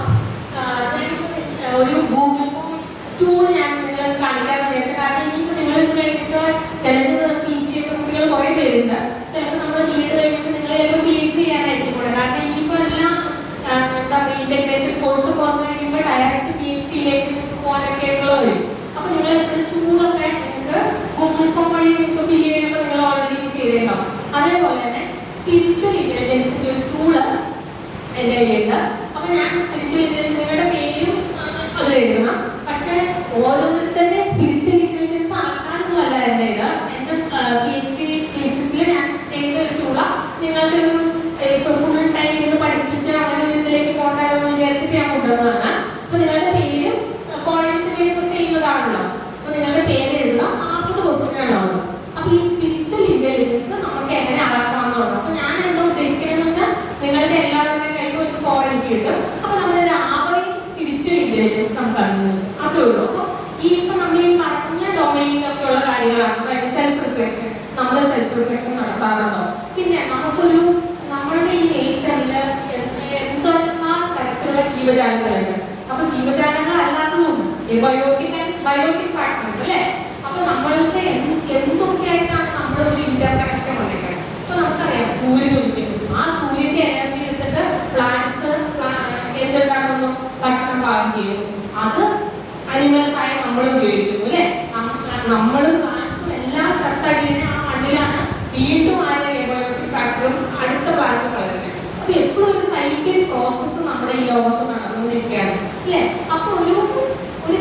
ഒരു ഗൂഗിൾ ഫോം ടൂൾ ഞാൻ നിങ്ങൾ കാണിക്കാൻ ഉദ്ദേശിച്ചത്, കാരണം ഇനിയിപ്പോൾ നിങ്ങൾ ഇത് കഴിഞ്ഞിട്ട് ചിലത് PG ഒക്കെ കുട്ടികൾ കുറേ പേരുണ്ട്. ചിലപ്പോൾ നമ്മൾ ചെയ്ത് കഴിഞ്ഞിട്ട് നിങ്ങൾ ചിലപ്പോൾ PhD ചെയ്യാനായിരിക്കും കൂടെ. കാരണം ഇനിയിപ്പോൾ എല്ലാം എന്താ പറയുക, ഇന്റഗ്രേറ്റഡ് കോഴ്സ് ഒക്കെ വന്നു കഴിയുമ്പോൾ ഡയറക്റ്റ് PhD-യിലേക്ക് പോകാനൊക്കെ വരും. അപ്പോൾ നിങ്ങൾ എപ്പോഴും ടൂളൊക്കെ നിങ്ങൾക്ക് ഗൂഗിൾ ഫോം വഴി നിങ്ങൾക്ക് ഫില്ല് ചെയ്യുമ്പോൾ നിങ്ങൾ ഓൾറെഡി ചെയ്തേക്കാം. അതേപോലെ തന്നെ സ്പിരിച്വൽ ഇന്റലിജൻസിന്റെ ഒരു ടൂള് എൻ്റെ കയ്യിലുണ്ട്. അപ്പൊ ഞാൻ സ്പിരിച്വൽ ഇന്റലിജൻസ് നിങ്ങളുടെ പേരും അത് എഴുതണം. പക്ഷെ ഓരോരുത്തരുടെ സ്പിരിച്വൽ ഇന്റലിജൻസ് ആക്കാനൊന്നും അല്ല എൻ്റെ ഇത്. എൻ്റെ PhD തീസിസിൽ ഞാൻ ചെയ്ത ഒരു ടൂള. നിങ്ങൾക്ക് ഒരു ഇപ്പൊ ഫുൾ ടൈം ഇരുന്ന് പഠിപ്പിച്ച് അങ്ങനെ ഒരു ഇതിലേക്ക് പോകണ്ടെന്ന് വിചാരിച്ചിട്ട് ഞാൻ കൊണ്ടുവന്നതാണ്. അപ്പൊ നിങ്ങളുടെ പേരും കോളേജിന്റെ പേര് ഇപ്പൊ ചെയ്യുന്നതാണല്ലോ. അപ്പൊ നിങ്ങളുടെ പേര് എഴുതുക. 40 ക്വസ്റ്റ്യൻ ആണ്. അപ്പൊ ഈ സ്പിരിച്വൽ ഇന്റലിജൻസ് നമുക്ക് എങ്ങനെ അളക്കാമെന്നുള്ളത്. അപ്പൊ ഞാൻ എന്താ ഉദ്ദേശിക്കുന്നതെന്ന് വെച്ചാൽ നിങ്ങളുടെ എല്ലാവരുടെ കയ്യിലും ഒരു സ്കോർ എനിക്ക് കിട്ടും. അപ്പൊ നമ്മുടെ ഒരു ആവറേജ് സ്പിരിച്വൽ ഇന്റലിജൻസ് നമുക്ക് അറിയുന്നത് അതേ ഉള്ളൂ. അപ്പൊ ഈ ഇപ്പൊ നമ്മൾ ഈ പറഞ്ഞ ഡൊമൈനിലൊക്കെ ഉള്ള കാര്യങ്ങളാണ്. അതായത് സെൽഫ് റിഫ്ലക്ഷൻ, നമ്മൾ സെൽഫ് റിഫ്ലക്ഷൻ നടത്താറുണ്ടോ? പിന്നെ നമുക്കൊരു നമ്മളുടെ ഈ നേച്ചറിൽ എന്തെല്ലാം തരത്തിലുള്ള ജീവജാലങ്ങളുണ്ട്. അപ്പൊ ജീവജാലങ്ങൾ അല്ലാത്തതുണ്ട്, ബയോട്ടിക് ഫാക്ടർ ഉണ്ട് അല്ലേ? അപ്പൊ നമ്മളുടെ എന്തൊക്കെ ആയിട്ടാണ് നമ്മളൊരു ഇന്റർ കണക്ഷൻ വന്നിരിക്കുന്നത്. ഇപ്പൊ നമുക്കറിയാം സൂര്യൻ ഉദിക്കുന്നു. ആ സൂര്യന്റെ എനർജി എടുത്തിട്ട് പ്ലാന്റ്സ് എന്തുണ്ടാക്കുന്നു, ഭക്ഷണം പാകം ചെയ്യുന്നു. അത് അനിമൽസ് ആയി നമ്മൾ ഉപയോഗിക്കുന്നു അല്ലെ? നമ്മളും പ്ലാന്റ്സും എല്ലാം ചത്തടിഞ്ഞ് ആ മണ്ണിലാണ് വീണ്ടും ആ ബയോട്ടിക് ഫാക്ടറും അടുത്ത പ്ലാന്റ് വളരുന്നത്. അപ്പൊ എപ്പോഴും ഒരു സൈക്ലിക് പ്രോസസ്സ് നമ്മുടെ ഈ ലോകത്ത് നടന്നുകൊണ്ടിരിക്കുകയാണ് അല്ലെ? അപ്പൊ ഒരു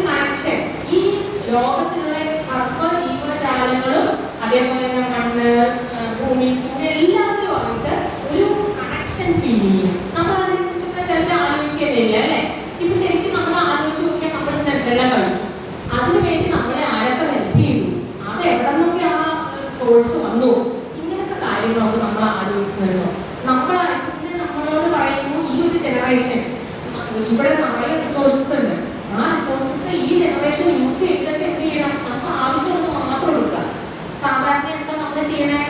കണക്ഷൻ ഈ ലോകത്തിലുള്ള സർവ്വ ജീവജാലങ്ങളും അതേപോലെ തന്നെ മണ്ണ്, ഭൂമി, സൂര്യൻ എല്ലാവരും ആയിട്ട് ഒരു കണക്ഷൻ ഫീൽ ചെയ്യും. നമ്മൾ അതിനെ കുറിച്ചൊക്കെ ചിലപ്പോൾ ആലോചിക്കുന്നില്ല അല്ലെ? ഇപ്പൊ ശരിക്കും നമ്മൾ ആലോചിച്ച് നോക്കിയാൽ നമ്മൾ എന്തെല്ലാം കഴിച്ചു, അതിനുവേണ്ടി നമ്മളെ ആരൊക്കെ ഹെൽപ്പ് ചെയ്തു, അത് എവിടെ നിന്നൊക്കെ ആ സോഴ്സ് വന്നു, ഇങ്ങനത്തെ കാര്യങ്ങളൊക്കെ നമ്മൾ ആലോചിക്കുന്നുണ്ടോ? പിന്നെ നമ്മളോട് പറയുന്നു ഈ ഒരു ജനറേഷൻ ഇവിടെ നിറയെ റിസോഴ്സസ് ഉണ്ട്. ആ റിസോഴ്സസ് ഈ ജനറേഷൻ യൂസ് ചെയ്തിട്ട് എന്ത് ചെയ്യണം, നമുക്ക് ആവശ്യമുള്ളത് മാത്രം കൊടുക്കുക. സാധാരണ എന്താ നമ്മൾ ചെയ്യണേ,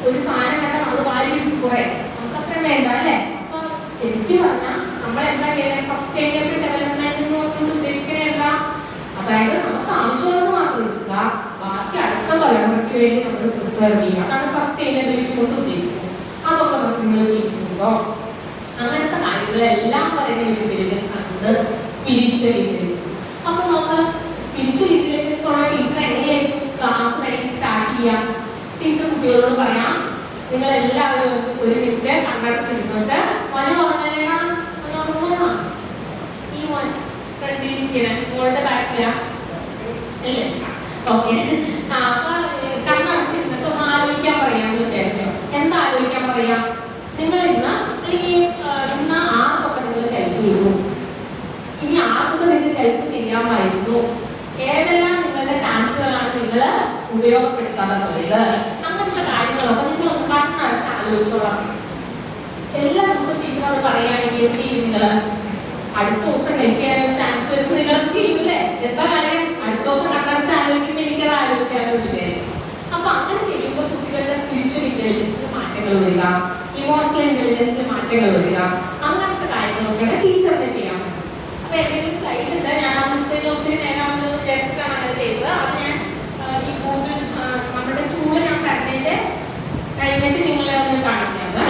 ഒരു സാധനം കണ്ടാൽ അത് വാരി കുറേ നമുക്ക് അത്രയും വേണ്ട അല്ലേ? അപ്പൊ ശരിക്കും പറഞ്ഞാൽ നമ്മൾ എന്താ ചെയ്യണേ, സസ്റ്റൈനബിൾ ഡെവലപ്മെന്റ് എന്ന് പറഞ്ഞുകൊണ്ട് ഉദ്ദേശിക്കണേ എന്താ, അതായത് നമുക്ക് ആവശ്യമുള്ളത് മാത്രം എടുക്കുക, ബാക്കി അടുത്ത തലമുറയ്ക്ക് വേണ്ടി നമ്മൾ പ്രിസർവ് ചെയ്യുക. അതാണ് സസ്റ്റൈനബിലിറ്റി കൊണ്ട് ഉദ്ദേശിക്കുന്നത്. അതൊക്കെ നിങ്ങൾ ചെയ്യുമ്പോൾ അങ്ങനത്തെ കാര്യങ്ങളെല്ലാം പറയുന്ന ഒരു ഇന്റലിജൻസ് ആണ് സ്പിരിച്വൽ ഇന്റലിജൻസ്. അപ്പൊ നമുക്ക് സ്പിരിച്വൽ ഇന്റലിജൻസ് ഉള്ള ടീച്ചർ എങ്ങനെയായിരിക്കും ക്ലാസ് സ്റ്റാർട്ട് ചെയ്യാം? ടീച്ചർ കുട്ടികളോട് പറയാം, നിങ്ങൾ എല്ലാവരും ഒരു മിനിറ്റ് കണ്ണടച്ചിരുന്നിട്ട് ഈ ഫ്രണ്ടിലിരിക്കണം, മോളുടെ ബാക്കിലാ അല്ലേ? ഓക്കെ. അപ്പൊ കണ്ണടച്ചിരുന്നിട്ട് ഒന്ന് ആലോചിക്കാൻ പറയാമെന്ന് വിചാരിക്കാം. എന്താ ആലോചിക്കാൻ പറയാം? നിങ്ങൾ ഇന്ന് ആർക്കൊക്കെ നിങ്ങൾ ഹെൽപ്പ് ചെയ്തു, ഇനി ആർക്കൊക്കെ നിങ്ങൾ ഹെൽപ്പ് ചെയ്യാമായിരുന്നു, ഏതെല്ലാം നിങ്ങളുടെ ചാൻസുകളാണ് നിങ്ങൾ ഉപയോഗപ്പെടുത്താതെ പോയത്, അങ്ങനത്തെ കാര്യങ്ങളൊക്കെ നിങ്ങളൊന്ന് കണ്ണടച്ച് ആലോചിച്ചോളാം. എല്ലാ ദിവസവും ടീച്ചർ അത് പറയുകയാണെങ്കിൽ എന്ത് ചെയ്യും? നിങ്ങൾ അടുത്ത ദിവസം ഹെൽപ്പ് ചെയ്യാനൊരു ചാൻസ് വരുമ്പോൾ നിങ്ങൾ ചെയ്യൂലേ? എന്താ കാര്യം, അടുത്ത ദിവസം കണ്ണടച്ച് ആലോചിക്കുമ്പോൾ എനിക്കത് ആലോചിക്കാനോ വിചാരിക്കും. അപ്പൊ അങ്ങനെ ചെയ്യുമ്പോൾ കുട്ടികളുടെ സ്പിരിച്വൽ ഇന്റലിജൻസിൽ മാറ്റങ്ങൾ വരിക, ഇമോഷണൽ ഇന്റലിജൻസിൽ മാറ്റങ്ങൾ വരിക, അങ്ങനത്തെ കാര്യങ്ങളൊക്കെയാണ് ടീച്ചറിനെ ചെയ്യാൻ പറ്റും. അപ്പൊ എൻ്റെ ഒരു സ്ലൈഡ് ഉണ്ട്, ഞാൻ ഒത്തിരി നേരം വിചാരിച്ചിട്ടാണ് അങ്ങനെ ചെയ്തത്. അത് ഞാൻ ഈ ഗൂഗിൾ നമ്മുടെ ടൂള് ഞാൻ പറഞ്ഞതിന്റെ കഴിഞ്ഞിട്ട് നിങ്ങളെ ഒന്ന് കാണിക്കുന്നത്.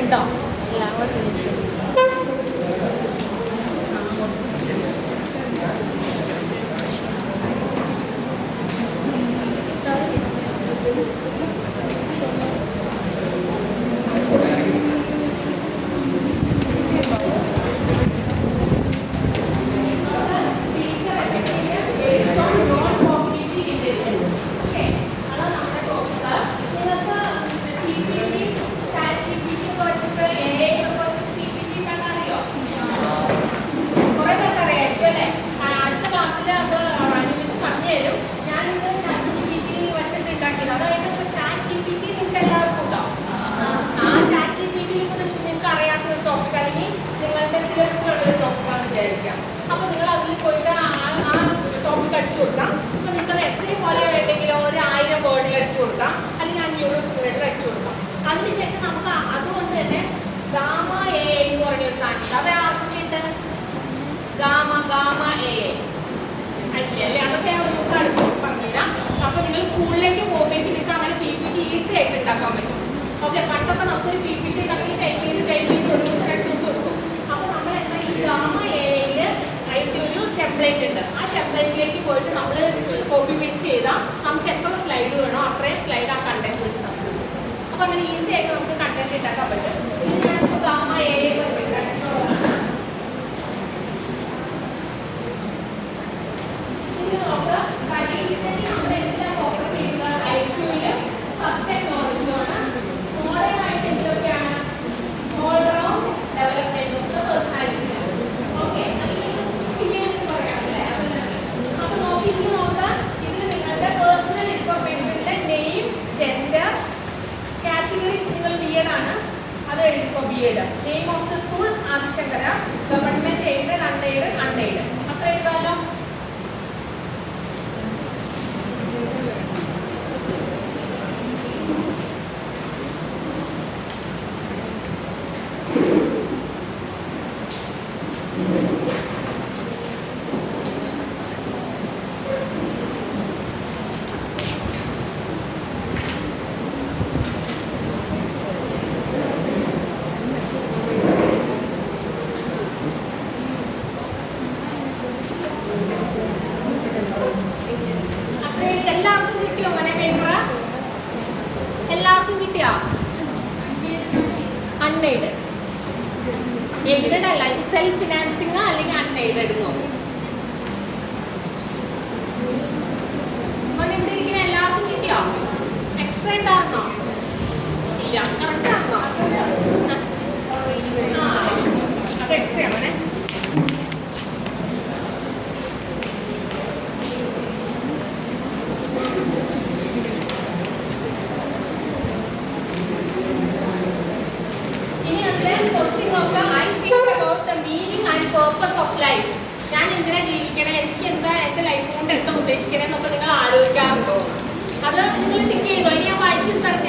കേട്ടോ. അപ്പോൾ നിങ്ങൾ അതിൽ പോയിട്ട് ആ ടോപ്പിക് അടിച്ചു കൊടുക്കാം. അപ്പോൾ നിങ്ങൾക്ക് എസ്സേ പോലെ വേണ്ടെങ്കിൽ ഒരു 1000 വേർഡിൽ അടിച്ചു കൊടുക്കാം, അല്ലെങ്കിൽ 500 വേർഡിൽ അടിച്ചു കൊടുക്കാം. അതിനുശേഷം നമുക്ക് അതുകൊണ്ട് തന്നെ ഗാമ എ എന്ന് പറഞ്ഞൊരു സാധനം, അത് ആർക്കൊക്കെയുണ്ട്? ഗാമ എ അല്ലേ? അതൊക്കെ ഞാൻ ഒരു ദിവസം അടുപ്പിച്ച് പറഞ്ഞുതരാം. അപ്പോൾ നിങ്ങൾ സ്കൂളിലേക്ക് പോകുമ്പോഴേക്കും നിങ്ങൾക്ക് അങ്ങനെ PPT ഈസി ആയിട്ട് ഉണ്ടാക്കാൻ പറ്റും. ഓക്കെ, പണ്ടൊക്കെ നമുക്കൊരു PPT ഉണ്ടാക്കി ടൈപ്പ് ചെയ്ത് ഒരു ദിവസം 2 ദിവസം എടുക്കും. അപ്പോൾ നമ്മൾ എന്താ ഈ ഗാമ എയിൽ അതിൻ്റെ ഒരു ടെംപ്ലേറ്റ് ഉണ്ട്. ആ ടെംപ്ലേറ്റിലേക്ക് പോയിട്ട് നമ്മൾ കോപ്പി പേസ്റ്റ് ചെയ്താൽ നമുക്ക് എത്ര സ്ലൈഡ് വേണോ അത്രയും സ്ലൈഡ് ആ കണ്ടന്റ് വെച്ച് നമുക്ക്. അപ്പോൾ അങ്ങനെ ഈസി ആയിട്ട് നമുക്ക് കണ്ടന്റ് ഉണ്ടാക്കാൻ പറ്റും. ഞാനിപ്പോൾ ഗാമ എയിൽ വെച്ചിട്ടുള്ളതാണ്. ട്രഡീഷണലി നമ്മൾ എന്തിനാണ് ഫോക്കസ് ചെയ്യുന്നത്? IQയിൽ സബ്ജക്ട് നോളജിലാണ്. മോഡേണായിട്ട് എന്തൊക്കെയാണ്? All round development of the പേഴ്സണാലിറ്റിയാണ്. ഓക്കെ, എന്ന് പറയാമല്ലേ? അപ്പോൾ നോക്കാം, ഇതിൽ നിങ്ങളുടെ പേഴ്സണൽ ഇൻഫർമേഷനിലെ നെയിം, ജെൻഡർ, കാറ്റഗറി നിങ്ങൾ B.Ed ആണ്, അത് എഴുതിക്കോ. B.Ed name of the school Adi Shankara, government aided, unaided അത്ര എഴുതാമല്ലോ. അൺഎയ്ഡഡ്, എയ്ഡഡ് അല്ല, ഇത് സെൽഫ് ഫിനാൻസിങ് അല്ലെങ്കിൽ അൺഎയ്ഡഡ് നോക്കും. എന്തിരിക്കണ എല്ലാവർക്കും കിട്ടിയോ? എക്സ്ട്രാ ഉണ്ടായിരുന്നോ? ഇല്ല, കറക്റ്റ് ആണോ? അത് എക്സ്ട്രാ ആണേ. ഞാൻ എന്തിനാ ജീവിക്കണേ, എനിക്ക് എന്താ എൻ്റെ ലൈഫ് കൊണ്ട് എന്താ ഉദ്ദേശിക്കണേ എന്നൊക്കെ നിങ്ങൾ ആലോചിക്കാറുണ്ടോ? അത് നിങ്ങൾ ടിക്ക് ചെയ്തോ? ഇനി ഞാൻ വായിച്ചു തരട്ടെ.